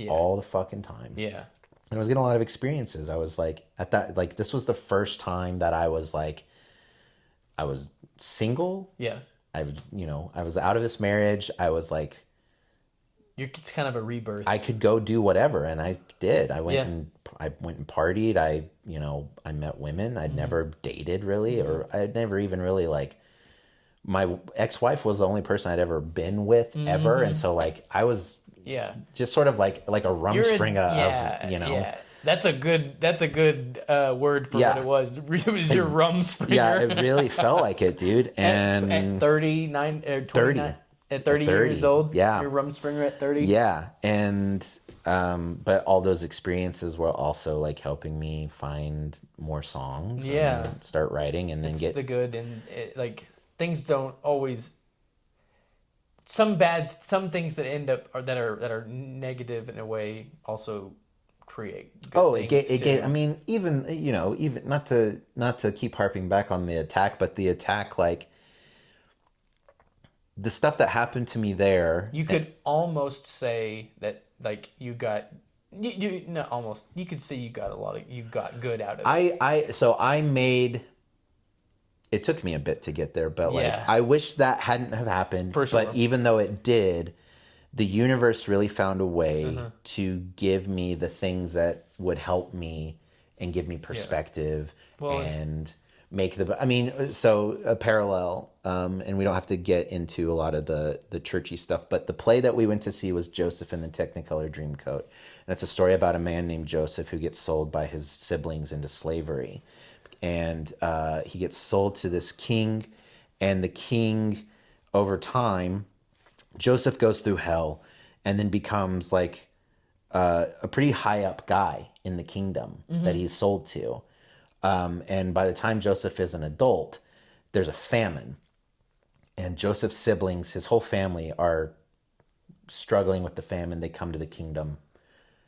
C: all the fucking time.
B: Yeah.
C: And I was getting a lot of experiences. I was like, at that, like, this was the first time that I was like, I was single.
B: Yeah.
C: I was out of this marriage. I was like,
B: It's kind of a rebirth.
C: I could go do whatever, and I did. I went
B: Yeah.
C: and partied. I met women. I'd never dated really, or I'd never even really, like, my ex-wife was the only person I'd ever been with ever, and so like I was just sort of like a rumspringa of.
B: Yeah. That's a good word for what it was. It was your rumspringer.
C: Yeah, it really felt like it, dude. And
B: at 39 or 29, at 30 years old,
C: yeah,
B: your rumspringer at 30.
C: Yeah, and but all those experiences were also like helping me find more songs.
B: Yeah,
C: and start writing, and then get
B: the good, and like things don't always. Some things that end up that are negative in a way also create good
C: it gave I mean, even not to keep harping back on the attack, but the attack, like the stuff that happened to me there,
B: you could almost say that, like, you got almost, you could say you got good out of it.
C: I made, it took me a bit to get there, but like I wish that hadn't have happened.
B: For sure.
C: But even though it did, the universe really found a way to give me the things that would help me and give me perspective and make a parallel, and we don't have to get into a lot of the churchy stuff, but the play that we went to see was Joseph and the Technicolor Dreamcoat. And it's a story about a man named Joseph who gets sold by his siblings into slavery. And he gets sold to this king, and the king, over time, Joseph goes through hell and then becomes like a pretty high up guy in the kingdom that he's sold to. And by the time Joseph is an adult, there's a famine. And Joseph's siblings, his whole family, are struggling with the famine. They come to the kingdom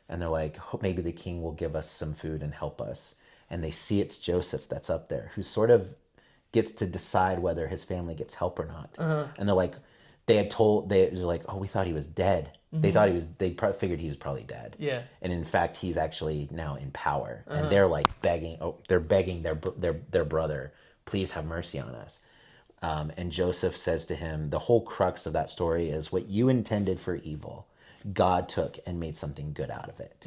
C: and they're like, maybe the king will give us some food and help us. And they see it's Joseph that's up there, who sort of gets to decide whether his family gets help or not. And they're like, they're like, oh, we thought he was dead. They thought they probably figured he was probably dead.
B: Yeah.
C: And in fact, he's actually now in power. And they're like begging their brother, please have mercy on us. And Joseph says to him, the whole crux of that story is, what you intended for evil, God took and made something good out of it.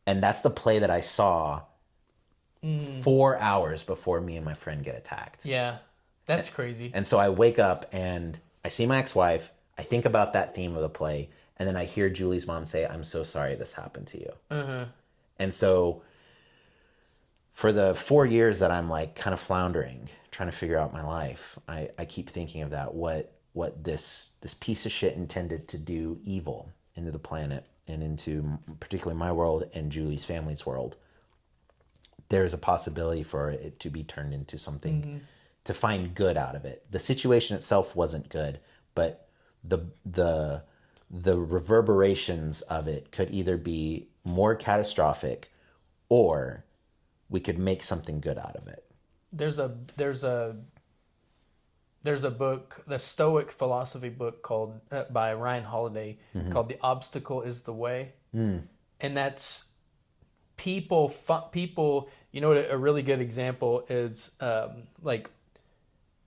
C: And that's the play that I saw 4 hours before me and my friend get attacked.
B: Yeah, that's crazy.
C: And so I wake up and I see my ex-wife. I think about that theme of the play. And then I hear Julie's mom say, I'm so sorry this happened to you. And so for the 4 years that I'm like kind of floundering, trying to figure out my life, I keep thinking of that, what this piece of shit intended to do evil into the planet and into particularly my world and Julie's family's world. There's a possibility for it to be turned into something, to find good out of it. The situation itself wasn't good, but the reverberations of it could either be more catastrophic, or we could make something good out of it.
B: There's a book, the Stoic philosophy book called by Ryan Holiday, called "The Obstacle Is the Way," and that's people. You know, a really good example is like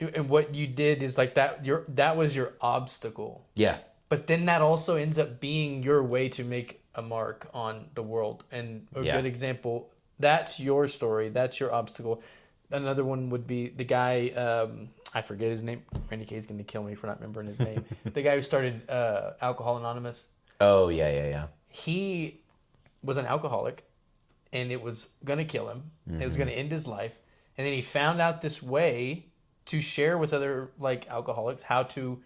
B: and what you did is like that was your obstacle.
C: Yeah.
B: But then that also ends up being your way to make a mark on the world. And a good example, that's your story. That's your obstacle. Another one would be the guy, I forget his name. Randy Kay's going to kill me for not remembering his name. The guy who started Alcohol Anonymous.
C: Oh, yeah.
B: He was an alcoholic, and it was going to kill him. Mm-hmm. It was going to end his life. And then he found out this way to share with other like alcoholics how to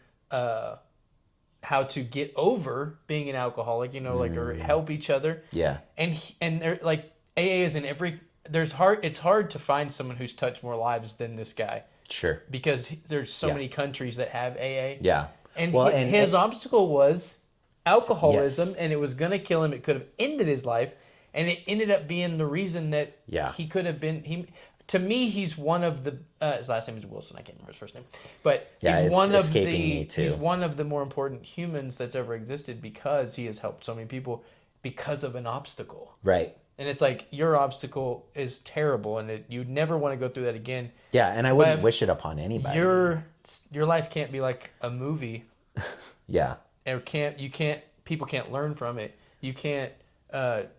B: get over being an alcoholic, like, or help each other.
C: Yeah.
B: And they're like, AA is in every, it's hard to find someone who's touched more lives than this guy.
C: Sure.
B: Because there's so many countries that have AA.
C: Yeah.
B: And his obstacle was alcoholism, and it was going to kill him. It could have ended his life. And it ended up being the reason that he could have been, to me, he's one of the, his last name is Wilson. I can't remember his first name, but he's one of the more important humans that's ever existed because he has helped so many people because of an obstacle.
C: Right.
B: And it's like, your obstacle is terrible, and you'd never want to go through that again.
C: Yeah, and I wouldn't wish it upon anybody.
B: Your life can't be like a movie.
C: Yeah.
B: People can't learn from it. You can't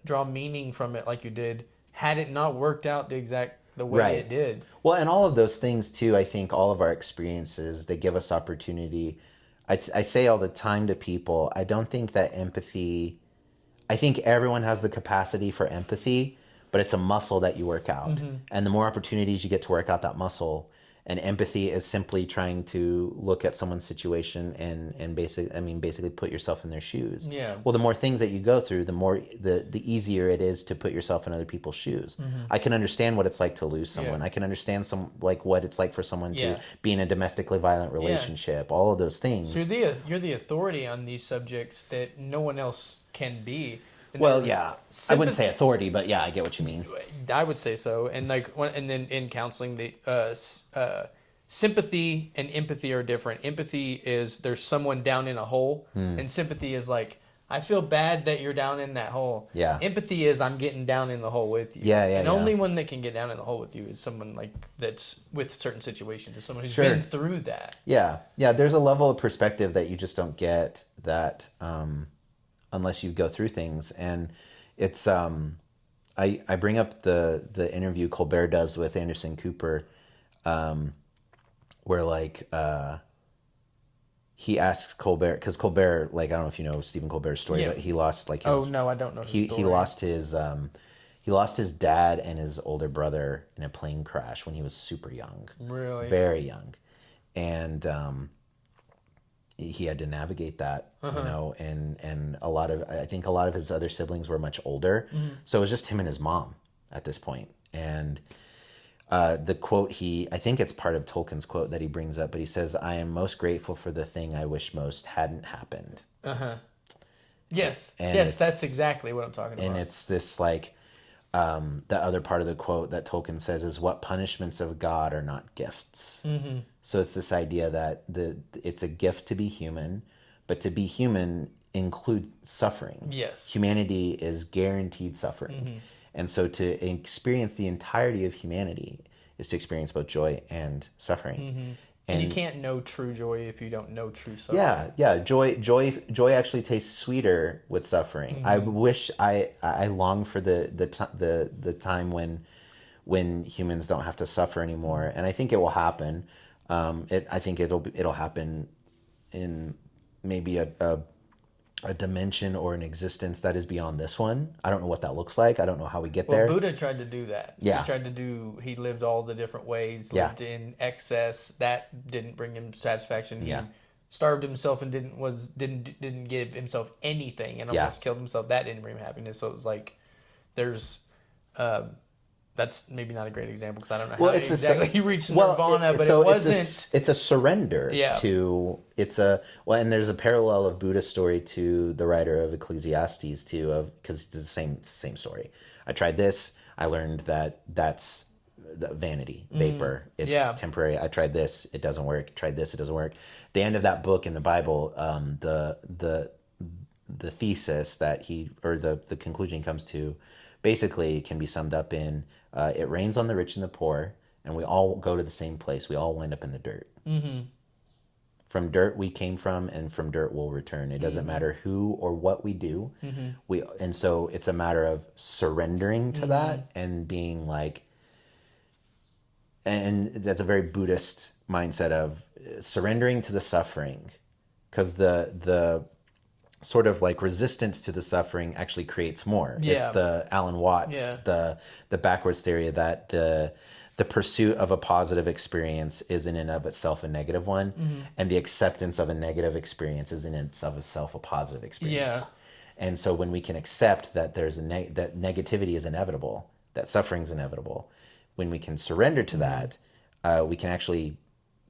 B: draw meaning from it like you did had it not worked out the way it did. Well,
C: and all of those things too, I think all of our experiences, they give us opportunity. I say all the time to people, I don't think that empathy, I think everyone has the capacity for empathy, but it's a muscle that you work out. Mm-hmm. And the more opportunities you get to work out that muscle, and empathy is simply trying to look at someone's situation and basically put yourself in their shoes.
B: Yeah.
C: Well, the more things that you go through, the easier it is to put yourself in other people's shoes. Mm-hmm. I can understand what it's like to lose someone. I can understand what it's like for someone to be in a domestically violent relationship. All of those things.
B: So you're the authority on these subjects that no one else can be. And
C: well, yeah, I wouldn't say authority, but yeah, I get what you mean.
B: I would say so. And and then in counseling, the sympathy and empathy are different. Empathy is there's someone down in a hole, and sympathy is like, I feel bad that you're down in that hole.
C: Yeah.
B: Empathy is I'm getting down in the hole with you.
C: Yeah.
B: And only one that can get down in the hole with you is someone like that's with certain situations, is someone who's been through that.
C: Yeah. There's a level of perspective that you just don't get that. Unless you go through things. And it's I bring up the interview Colbert does with Anderson Cooper, where like he asks Colbert, because Colbert, like, I don't know if you know Stephen Colbert's story, but he lost like his,
B: oh no, I don't know his story.
C: He lost his dad and his older brother in a plane crash when he was super young.
B: Really?
C: Very young. And he had to navigate that, and I think a lot of his other siblings were much older. Mm-hmm. So it was just him and his mom at this point. And the quote I think it's part of Tolkien's quote that he brings up, but he says, "I am most grateful for the thing I wish most hadn't happened."
B: Yes. Yes, that's exactly what I'm talking about.
C: And it's this like, the other part of the quote that Tolkien says is, "What punishments of God are not gifts?" Mm-hmm. So it's this idea that it's a gift to be human, but to be human includes suffering.
B: Yes.
C: Humanity is guaranteed suffering. Mm-hmm. And so to experience the entirety of humanity is to experience both joy and suffering. Mm-hmm.
B: And you can't know true joy if you don't know true suffering.
C: Yeah. Joy actually tastes sweeter with suffering. Mm-hmm. I wish I long for the time when humans don't have to suffer anymore, and I think it will happen. I think it'll happen in maybe a dimension or an existence that is beyond this one. I don't know what that looks like. I don't know how we get there.
B: Buddha tried to do that.
C: Yeah.
B: He lived all the different ways, lived in excess. That didn't bring him satisfaction. He starved himself and didn't give himself anything and almost killed himself. That didn't bring him happiness. So it was like, there's, that's maybe not a great example because I don't know how exactly he reached nirvana, but it wasn't.
C: It's a surrender to. And there's a parallel of Buddha's story to the writer of Ecclesiastes too, because it's the same story. I tried this. I learned that that's the vanity, vapor. It's temporary. I tried this. It doesn't work. Tried this. It doesn't work. The end of that book in the Bible, the thesis that the conclusion he comes to, basically can be summed up in, it rains on the rich and the poor, and we all go to the same place. We all wind up in the dirt. From dirt we came from, and from dirt we'll return. It doesn't matter who or what we do. And so it's a matter of surrendering to that and being like, and that's a very Buddhist mindset of surrendering to the suffering, because the sort of like resistance to the suffering actually creates more. It's the Alan Watts, the backwards theory that the pursuit of a positive experience is in and of itself a negative one, and the acceptance of a negative experience is in and of itself a positive experience. And so when we can accept that there's that negativity is inevitable, that suffering is inevitable, when we can surrender to that, we can actually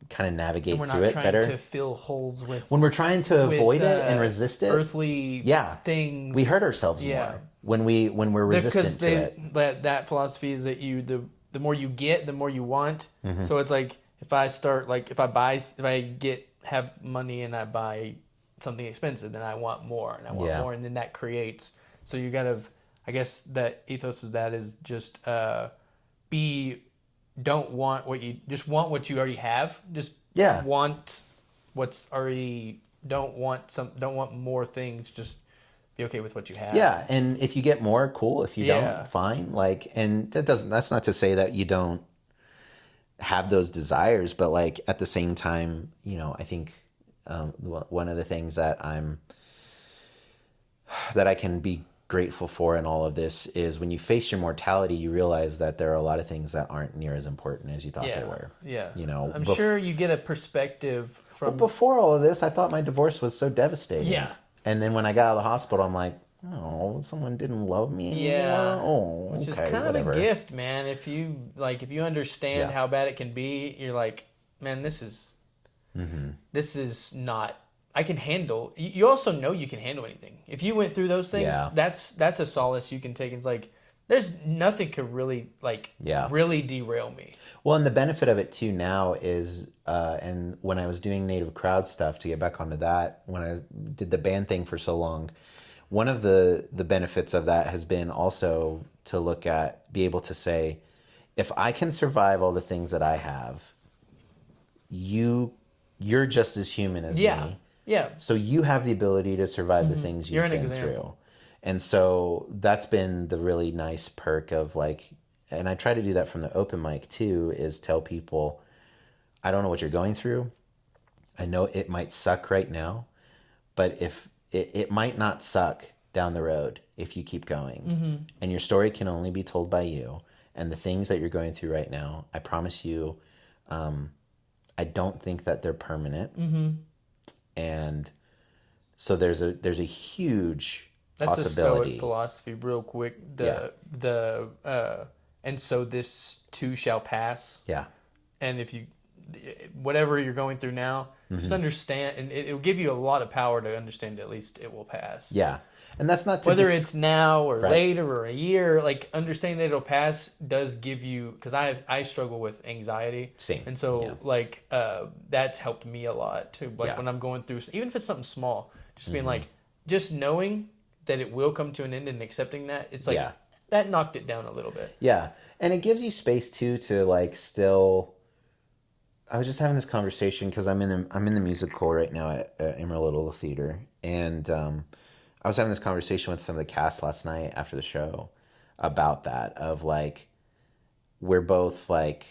C: kind of navigate through it better.
B: We're not trying to fill holes with...
C: When we're trying to avoid it and resist it...
B: earthly things.
C: We hurt ourselves more when we're resistant to it.
B: That philosophy is that the more you get, the more you want. So it's like, if I have money and I buy something expensive, then I want more and I want more. And then that creates... So you gotta... I guess that ethos of that is just... don't want what you just want what you already have. Just want what's already. Don't want more things. Just be okay with what you have.
C: Yeah, and if you get more, cool. If you don't, fine. Like, and that's not to say that you don't have those desires, but like at the same time, you know, I think one of the things that I can be grateful for in all of this is when you face your mortality, you realize that there are a lot of things that aren't near as important as you thought they were.
B: Yeah.
C: You know,
B: I'm sure you get a perspective from...
C: Well, before all of this, I thought my divorce was so devastating.
B: Yeah.
C: And then when I got out of the hospital, I'm like, oh, someone didn't love me anymore.
B: Yeah.
C: Oh, okay,
B: which is kind of a gift, man. If you understand how bad it can be, you're like, man, this is not... I can handle. You also know you can handle anything. If you went through those things, that's a solace you can take. It's like there's nothing could really really derail me.
C: Well, and the benefit of it too now is, and when I was doing Native Crowd stuff, to get back onto that, when I did the band thing for so long, one of the benefits of that has been also to be able to say, if I can survive all the things that I have, you're just as human as me.
B: Yeah.
C: So you have the ability to survive the things you've been through. And so that's been the really nice perk of like, and I try to do that from the open mic too, is tell people, I don't know what you're going through. I know it might suck right now, but if it might not suck down the road if you keep going. And your story can only be told by you. And the things that you're going through right now, I promise you, I don't think that they're permanent. And so there's a huge possibility.
B: That's a Stoic philosophy, real quick. And so this too shall pass.
C: Yeah.
B: And if you, whatever you're going through now, just understand, and it'll give you a lot of power to understand at least it will pass.
C: Yeah. And that's not to
B: whether it's now or later or a year, like understanding that it'll pass does give you, because I struggle with anxiety.
C: Same.
B: And so that's helped me a lot too. Like when I'm going through, even if it's something small, just being like, just knowing that it will come to an end and accepting that, it's like that knocked it down a little bit.
C: Yeah. And it gives you space too to like still. I was just having this conversation because I'm in the musical right now at Amarillo Little Theatre, and I was having this conversation with some of the cast last night after the show about that, of like, we're both like,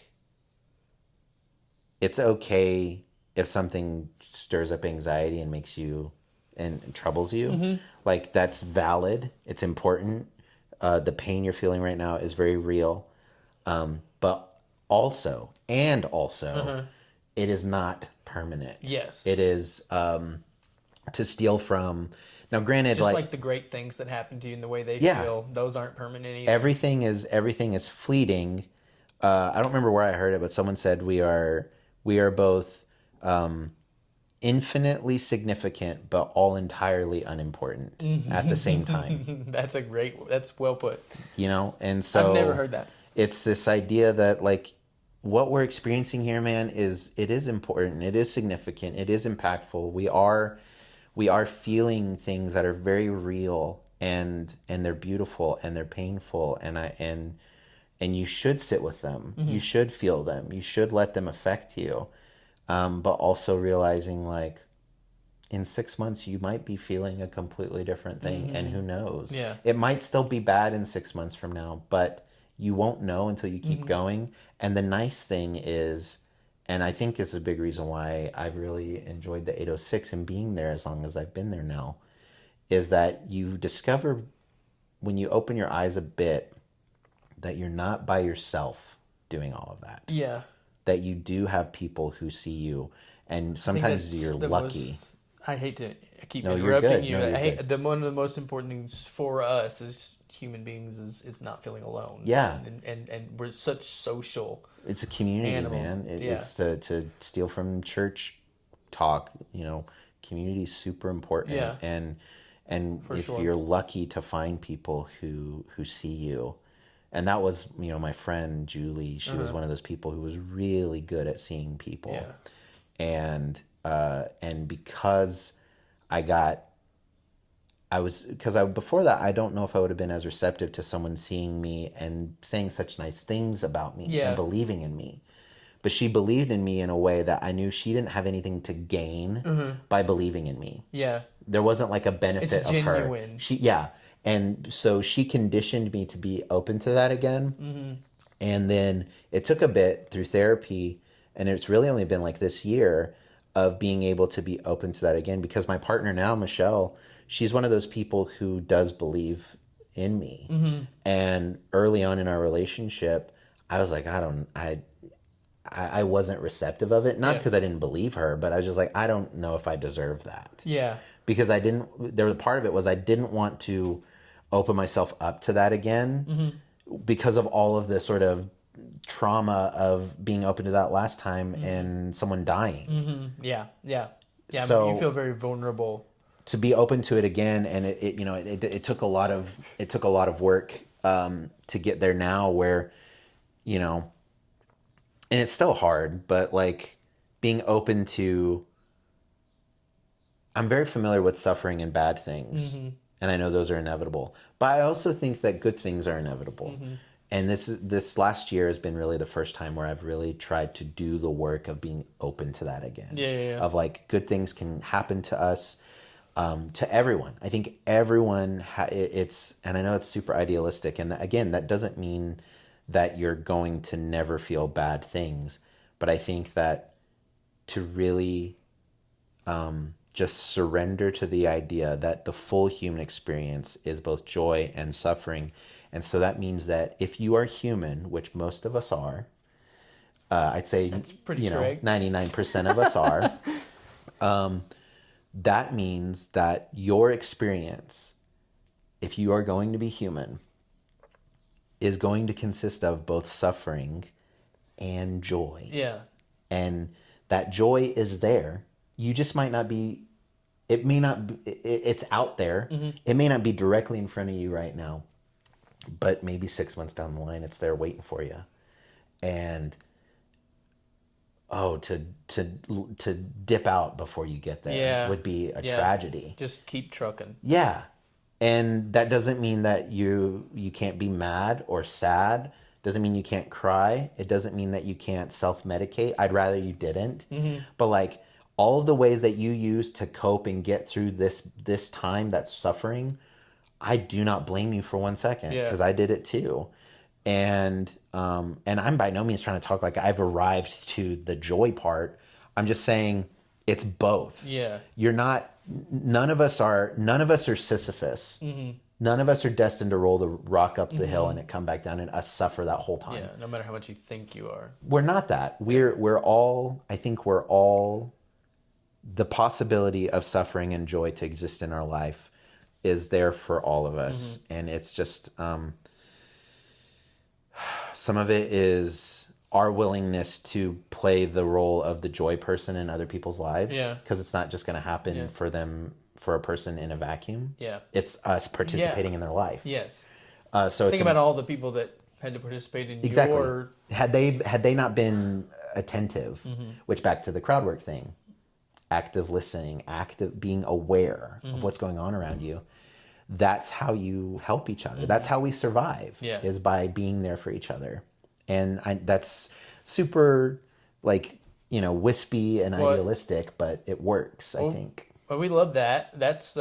C: it's okay if something stirs up anxiety and makes you and troubles you. Like, that's valid. It's important. The pain you're feeling right now is very real. But also, it is not permanent.
B: Yes.
C: It is to steal from. Now, granted,
B: just like the great things that happen to you and the way they feel, those aren't permanent either.
C: Everything is fleeting. I don't remember where I heard it, but someone said we are both infinitely significant, but all entirely unimportant at the same time.
B: That's well put.
C: You know, and so
B: I've never heard that.
C: It's this idea that like what we're experiencing here, man, is important. It is significant. It is impactful. We are feeling things that are very real, and they're beautiful and they're painful, and and you should sit with them. You should feel them. You should let them affect you. But also realizing like in 6 months, you might be feeling a completely different thing. And who knows?
B: Yeah.
C: It might still be bad in 6 months from now, but you won't know until you keep going. And the nice thing is, and I think this is a big reason why I've really enjoyed the 806 and being there as long as I've been there now, is that you discover when you open your eyes a bit that you're not by yourself doing all of that.
B: Yeah.
C: That you do have people who see you, and sometimes you're lucky.
B: I hate to keep
C: No, you're
B: interrupting
C: good.
B: you.
C: No, you're
B: I hate
C: good.
B: one of the most important things for us as human beings is not feeling alone.
C: Yeah.
B: And we're such social.
C: It's a community,
B: animals.
C: man.
B: Yeah.
C: It's to steal from church talk. Community is super important.
B: Yeah.
C: And
B: For
C: if
B: sure.
C: you're lucky to find people who see you, and that was my friend Julie. She was one of those people who was really good at seeing people.
B: Yeah.
C: And because before that, I don't know if I would have been as receptive to someone seeing me and saying such nice things about me and believing in me. But she believed in me in a way that I knew she didn't have anything to gain by believing in me.
B: Yeah.
C: There wasn't like a benefit
B: It's
C: of
B: genuine.
C: her. And so she conditioned me to be open to that again. And then it took a bit through therapy, and it's really only been like this year of being able to be open to that again, because my partner now, Michelle, she's one of those people who does believe in me. And early on in our relationship, I was like, I wasn't receptive of it. Not because I didn't believe her, but I was just like, I don't know if I deserve that.
B: Yeah.
C: Because part of it was I didn't want to open myself up to that again because of all of the sort of trauma of being open to that last time and someone dying.
B: Yeah. Yeah. Yeah.
C: So
B: you feel very vulnerable.
C: to be open to it again, and it took a lot of work to get there now, where and it's still hard, but like being open to, I'm very familiar with suffering and bad things, and I know those are inevitable, but I also think that good things are inevitable. And this last year has been really the first time where I've really tried to do the work of being open to that again.
B: Yeah.
C: Of like, good things can happen to us, to everyone. I think everyone and I know it's super idealistic, and again, that doesn't mean that you're going to never feel bad things, but I think that to really just surrender to the idea that the full human experience is both joy and suffering. And so that means that if you are human, which most of us are, I'd say
B: That's pretty correct.
C: 99% of us are, that means that your experience, if you are going to be human, is going to consist of both suffering and joy.
B: Yeah.
C: And that joy is there. You just might not be, it's out there. It may not be directly in front of you right now, but maybe 6 months down the line, it's there waiting for you. And to dip out before you get there would be a tragedy.
B: Just keep trucking.
C: Yeah. And that doesn't mean that you can't be mad or sad. Doesn't mean you can't cry. It doesn't mean that you can't self-medicate. I'd rather you didn't. But like all of the ways that you use to cope and get through this time that's suffering, I do not blame you for 1 second, because I did it too. And I'm by no means trying to talk like I've arrived to the joy part. I'm just saying it's both.
B: Yeah.
C: None of us are Sisyphus. None of us are destined to roll the rock up the hill and it come back down and us suffer that whole time.
B: Yeah, no matter how much you think you are.
C: We're not that. We're all the possibility of suffering and joy to exist in our life is there for all of us. And it's just some of it is our willingness to play the role of the joy person in other people's lives.
B: Yeah.
C: Because it's not just going to happen for a person in a vacuum.
B: Yeah.
C: It's us participating in their life.
B: Yes.
C: So
B: think about all the people that had to participate in your...
C: Had they not been attentive, which back to the crowd work thing, active listening, active being aware of what's going on around you, that's how you help each other. That's how we survive, is by being there for each other. And that's super, like, you know, wispy and idealistic, but it works, I think.
B: Well, we love that. That's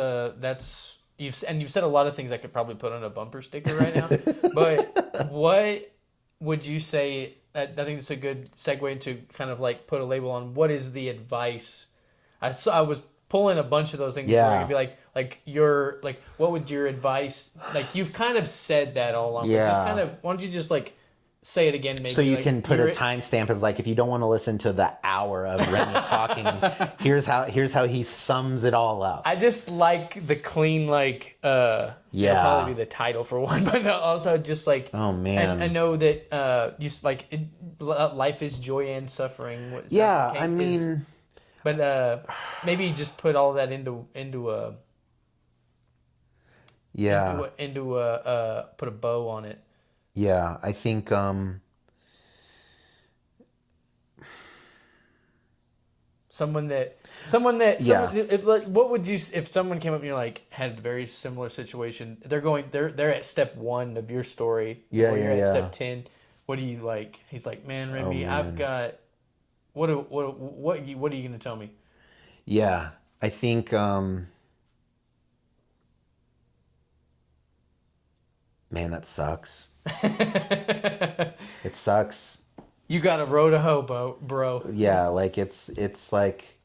B: you've said a lot of things I could probably put on a bumper sticker right now. But what would you say? I think it's a good segue to kind of like put a label on what is the advice. I was pulling a bunch of those things. Where you'd be like what would your advice? Like you've kind of said that all along.
C: Yeah.
B: But just kind of, why don't you just like say it again? Maybe
C: so you can put a timestamp as like, if you don't want to listen to the hour of Remy talking, here's how he sums it all up.
B: I just like the clean, like, it'll probably be the title for one, but also just like,
C: oh man,
B: I know that you like life is joy and suffering.
C: I mean,
B: but maybe just put all that into put a bow on it.
C: Yeah, I think
B: what would you, if someone came up and you're like had a very similar situation, they're at step 1 of your story, you're at step 10, what do you like? He's like, man, Remy, I've got what are you going to tell me?
C: Yeah, I think man, that sucks. It sucks.
B: You got a row to hoe, bro.
C: Yeah, like it's like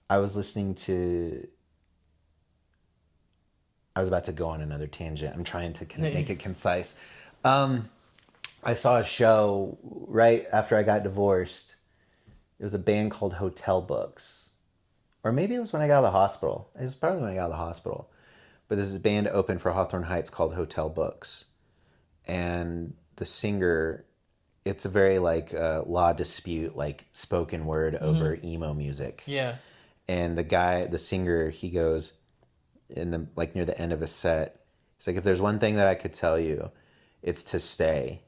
C: I was about to go on another tangent. I'm trying to make it concise. I saw a show right after I got divorced. It was a band called Hotel Books. Or maybe it was when I got out of the hospital. It was probably when I got out of the hospital. But this is a band opened for Hawthorne Heights called Hotel Books. And the singer, it's a very like law dispute, like spoken word over emo music.
B: Yeah.
C: And the singer, he goes near the end of a set, he's like, if there's one thing that I could tell you, it's to stay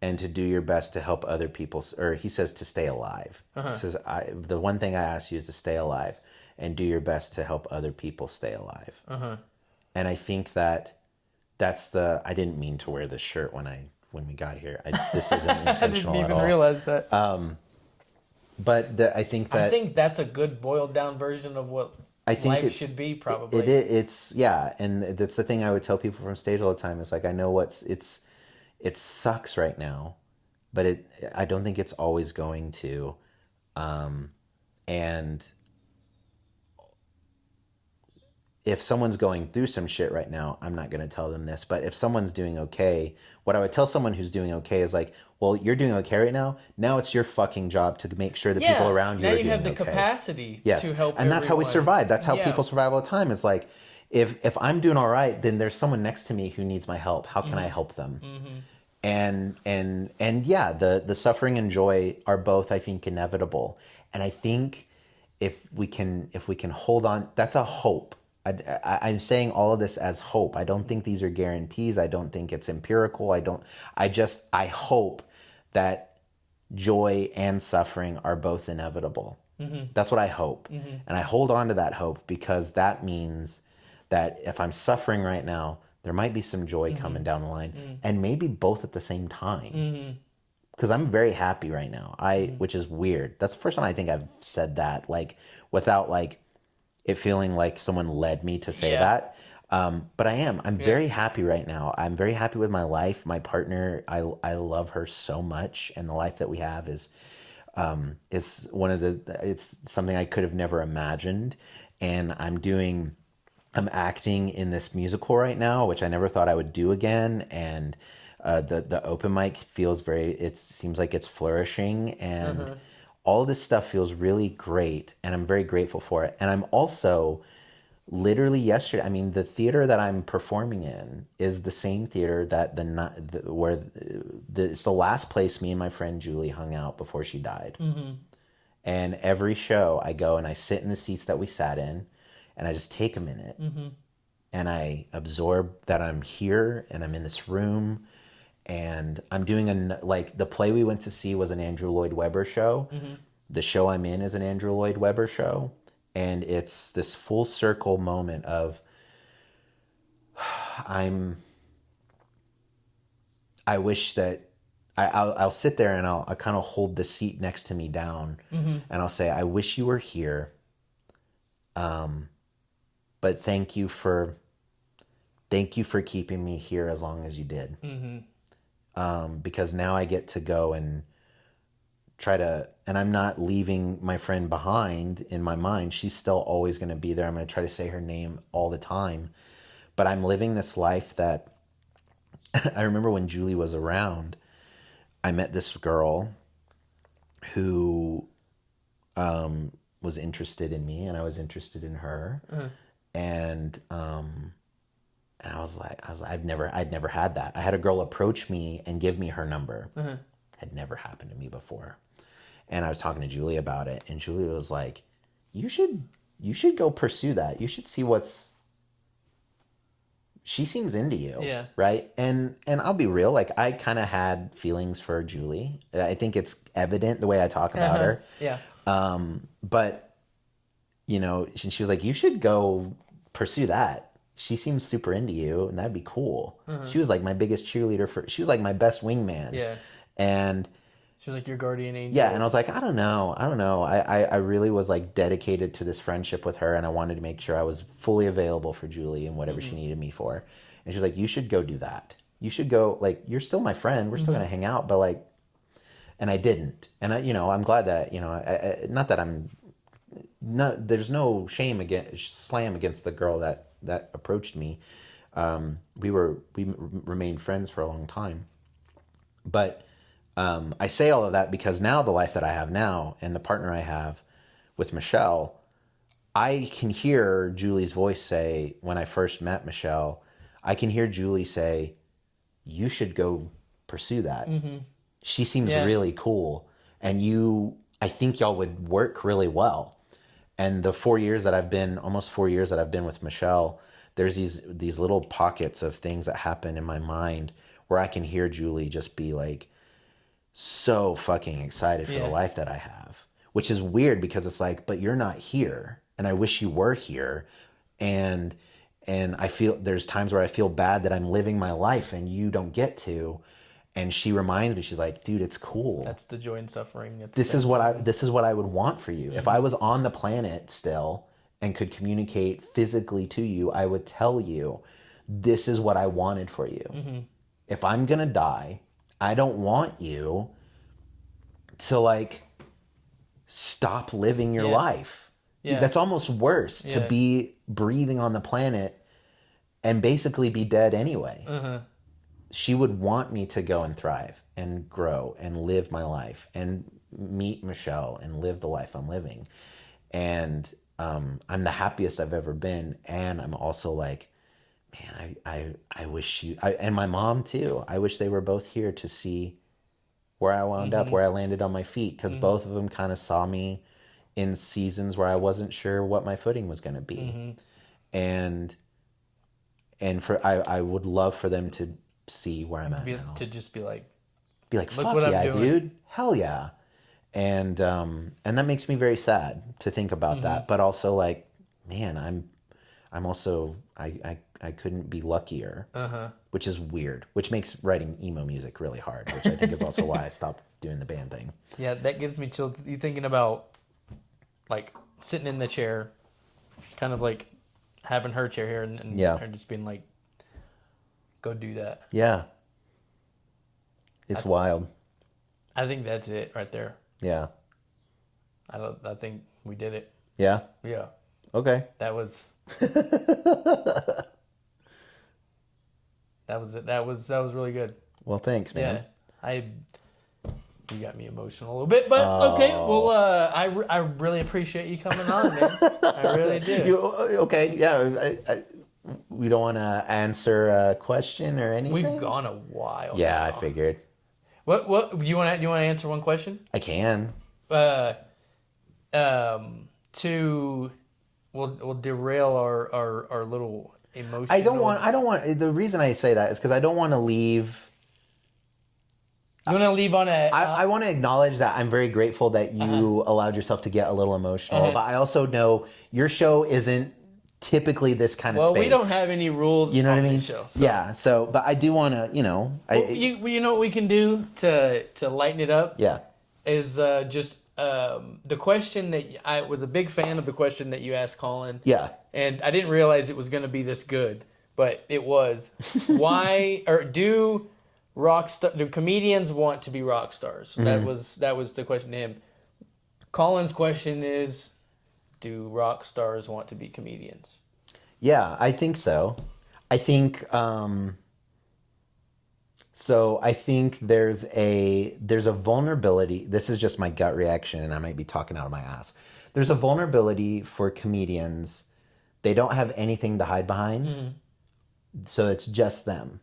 C: and to do your best to help other people, or he says to stay alive. He says, the one thing I ask you is to stay alive and do your best to help other people stay alive. And I think that's I didn't mean to wear this shirt when we got here. This isn't intentional at all.
B: I didn't even realize that.
C: But I think
B: that's a good boiled down version of what life should be, probably.
C: It's and that's the thing I would tell people from stage all the time. Is like, I know it sucks right now, but I don't think it's always going to, and if someone's going through some shit right now, I'm not going to tell them this, but if someone's doing okay, what I would tell someone who's doing okay is like, well, you're doing okay right now. Now it's your fucking job to make sure the people around you are doing okay.
B: Now you have the capacity to help
C: and that's how we survive. That's how people survive all the time. It's like, if I'm doing all right, then there's someone next to me who needs my help. How can I help them? And the suffering and joy are both, I think, inevitable. And I think if we can hold on, that's a hope. I'm saying all of this as hope. I don't think these are guarantees. I don't think it's empirical. I hope that joy and suffering are both inevitable. That's what I hope. And I hold on to that hope, because that means that if I'm suffering right now, there might be some joy coming down the line, and maybe both at the same time. Because I'm very happy right now. Which is weird. That's the first time I think I've said that, like, without like it feeling like someone led me to say that. But I am. I'm very happy right now. I'm very happy with my life. My partner, I love her so much, and the life that we have is it's something I could have never imagined. And I'm acting in this musical right now, which I never thought I would do again. And the open mic it seems like it's flourishing, and all this stuff feels really great, and I'm very grateful for it. And I'm also literally yesterday, I mean, the theater that I'm performing in is the same theater that it's the last place me and my friend Julie hung out before she died. And every show I go and I sit in the seats that we sat in, and I just take a minute and I absorb that I'm here and I'm in this room, and I'm doing the play we went to see was an Andrew Lloyd Webber show. The show I'm in is an Andrew Lloyd Webber show. And it's this full circle moment of I wish that I'll sit there and I'll kind of hold the seat next to me down, and I'll say, I wish you were here. But thank you for keeping me here as long as you did. Because now I get to go and and I'm not leaving my friend behind in my mind. She's still always going to be there. I'm going to try to say her name all the time, but I'm living this life that I remember when Julie was around, I met this girl who, was interested in me and I was interested in her. And I was like, I'd never had that. I had a girl approach me and give me her number. Had never happened to me before. And I was talking to Julie about it, and Julie was like, you should go pursue that. You should see she seems into you. Yeah. Right. And I'll be real. Like, I kind of had feelings for Julie. I think it's evident the way I talk about her.
B: Yeah.
C: But you know, she was like, you should go pursue that. She seems super into you, and that'd be cool. She was like my biggest cheerleader she was like my best wingman.
B: Yeah.
C: And
B: she was like your guardian angel.
C: Yeah. And I was like, I don't know. I really was like dedicated to this friendship with her, and I wanted to make sure I was fully available for Julie and whatever she needed me for. And she was like, you should go do that. You should go, like, you're still my friend. We're still going to hang out, but like, and I didn't. And I'm glad that, there's no slam against the girl that approached me. We remained friends for a long time, but I say all of that because now the life that I have now and the partner I have with Michelle, I can hear Julie's voice say, when I first met Michelle, I can hear Julie say, you should go pursue that. She seems really cool, and I think y'all would work really well. And the almost 4 years that I've been with Michelle, there's these little pockets of things that happen in my mind where I can hear Julie just be like so fucking excited for the life that I have, which is weird because it's like, but you're not here, and I wish you were here. And I feel there's times where I feel bad that I'm living my life and you don't get to. And she reminds me, she's like, dude, it's cool.
B: That's the joy and suffering.
C: This is what I would want for you. If I was on the planet still and could communicate physically to you, I would tell you, this is what I wanted for you. If I'm going to die, I don't want you to like stop living your life. That's almost worse, to be breathing on the planet and basically be dead anyway. She would want me to go and thrive and grow and live my life and meet Michelle and live the life I'm living. And I'm the happiest I've ever been. And I'm also like, man, I wish and my mom too, I wish they were both here to see where I wound up, where I landed on my feet. Because both of them kind of saw me in seasons where I wasn't sure what my footing was going to be. And I would love for them to see where I'm at now.
B: To just be like,
C: fuck yeah, dude, hell yeah. And that makes me very sad to think about that, but also like, man, I'm also I couldn't be luckier, which is weird, which makes writing emo music really hard, which I think is also why I stopped doing the band thing.
B: Yeah, that gives me chills. You thinking about like sitting in the chair, kind of like having her chair here and her just being like, go do that.
C: Yeah. It's wild.
B: I think that's it right there.
C: Yeah.
B: I think we did it.
C: Yeah?
B: Yeah.
C: Okay.
B: That was that was it. That was really good.
C: Well, thanks, man.
B: Yeah. You got me emotional a little bit, but okay. Well, I really appreciate you coming on, man. I really do.
C: Okay, yeah. We don't want to answer a question or anything.
B: We've gone a while.
C: Yeah,
B: now.
C: I figured.
B: What do you want to answer one question?
C: I can.
B: We'll derail our little emotional.
C: I don't want. The reason I say that is because I don't want to leave.
B: You want to leave on a...
C: I want to acknowledge that I'm very grateful that you allowed yourself to get a little emotional, but I also know your show isn't typically this kind of space.
B: Well, we don't have any rules.
C: You know what I mean?
B: This show, so.
C: Yeah. So, but I do want to, you know,
B: you know what we can do to lighten it up?
C: Yeah.
B: Is just the question that I was a big fan of the question that you asked Colin.
C: Yeah.
B: And I didn't realize it was going to be this good, but it was. Why or do comedians want to be rock stars? Mm-hmm. That was the question to him. Colin's question is, do rock stars want to be comedians?
C: Yeah, I think so. I think so. I think there's a vulnerability. This is just my gut reaction, and I might be talking out of my ass. There's a vulnerability for comedians. They don't have anything to hide behind, so it's just them.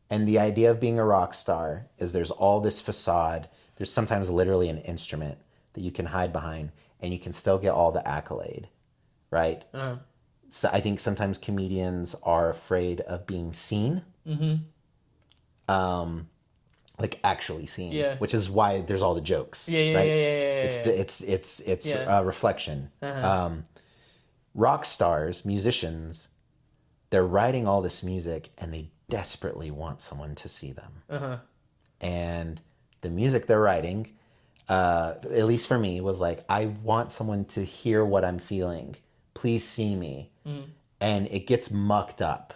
C: And the idea of being a rock star is there's all this facade. There's sometimes literally an instrument that you can hide behind, and you can still get all the accolade, right? Uh-huh. So I think sometimes comedians are afraid of being seen, like actually seen, which is why there's all the jokes, right? It's a reflection. Uh-huh. Rock stars, musicians, they're writing all this music, and they desperately want someone to see them. Uh-huh. And the music they're writing, at least for me, was like, I want someone to hear what I'm feeling. Please see me. And it gets mucked up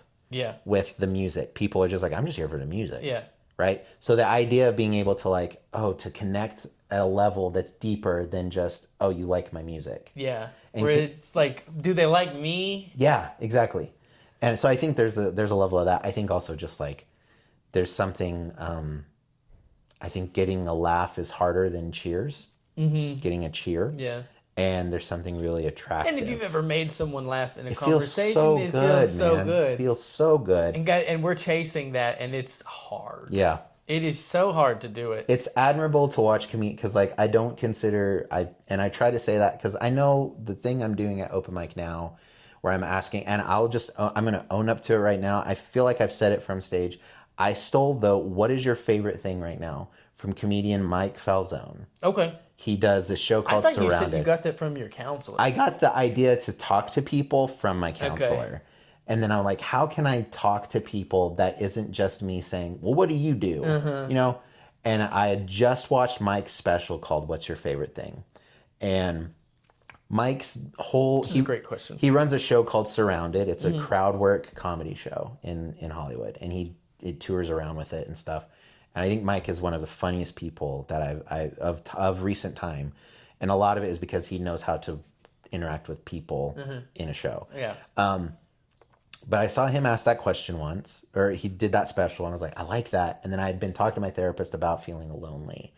C: with the music. People are just like, I'm just here for the music. Yeah. Right? So the idea of being able to like, to connect at a level that's deeper than just, you like my music. Yeah. And
B: where it's like, do they like me?
C: Yeah, exactly. And so I think there's a level of that. I think also just like, there's something, I think getting a laugh is harder than cheers. Mm-hmm. Getting a cheer. Yeah. And there's something really attractive.
B: And if you've ever made someone laugh in a conversation,
C: it feels so good. It feels so good.
B: And we're chasing that, and it's hard.
C: Yeah.
B: It is so hard to do it.
C: It's admirable to watch comedians, because like I don't consider, I try to say that because I know the thing I'm doing at Open Mic now, where I'm asking, and I'm going to own up to it right now. I feel like I've said it from stage. I stole what is your favorite thing right now from comedian Mike Falzone. Okay. He does this show called Surrounded.
B: You said you got that from your counselor.
C: I got the idea to talk to people from my counselor. Okay. And then I'm like, how can I talk to people that isn't just me saying, well, what do you do? Uh-huh. You know? And I had just watched Mike's special called What's Your Favorite Thing? And Mike's whole...
B: This is a great question.
C: He runs a show called Surrounded. It's a crowd work comedy show in Hollywood. And he tours around with it and stuff. And I think Mike is one of the funniest people that of recent time. And a lot of it is because he knows how to interact with people in a show. Yeah. But I saw him ask that question once, or he did that special, and I was like, I like that. And then I had been talking to my therapist about feeling lonely.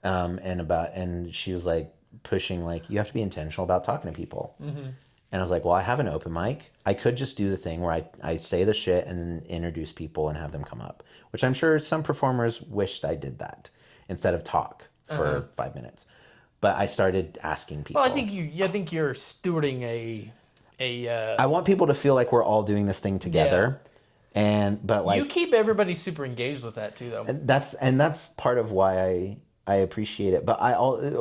C: And she was like pushing, like, you have to be intentional about talking to people. Mm-hmm. And I was like, well, I have an open mic. I could just do the thing where I say the shit and then introduce people and have them come up, which I'm sure some performers wished I did that instead of talk for 5 minutes. But I started asking people.
B: Well, I think you're stewarding a
C: I want people to feel like we're all doing this thing together. Yeah. But like,
B: you keep everybody super engaged with that too, though.
C: And that's part of why I appreciate it. But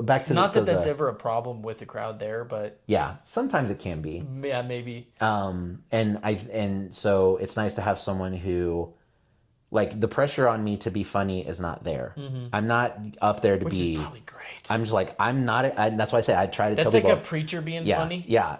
C: back to
B: that's ever a problem with the crowd there, but
C: yeah, sometimes it can be.
B: Yeah, maybe.
C: And so it's nice to have someone who, like, the pressure on me to be funny is not there. Mm-hmm. I'm not up there to
B: Which
C: be.
B: Is probably great.
C: I'm just like, I'm not. That's why I say I try to tell people.
B: That's like a preacher being funny.
C: Yeah.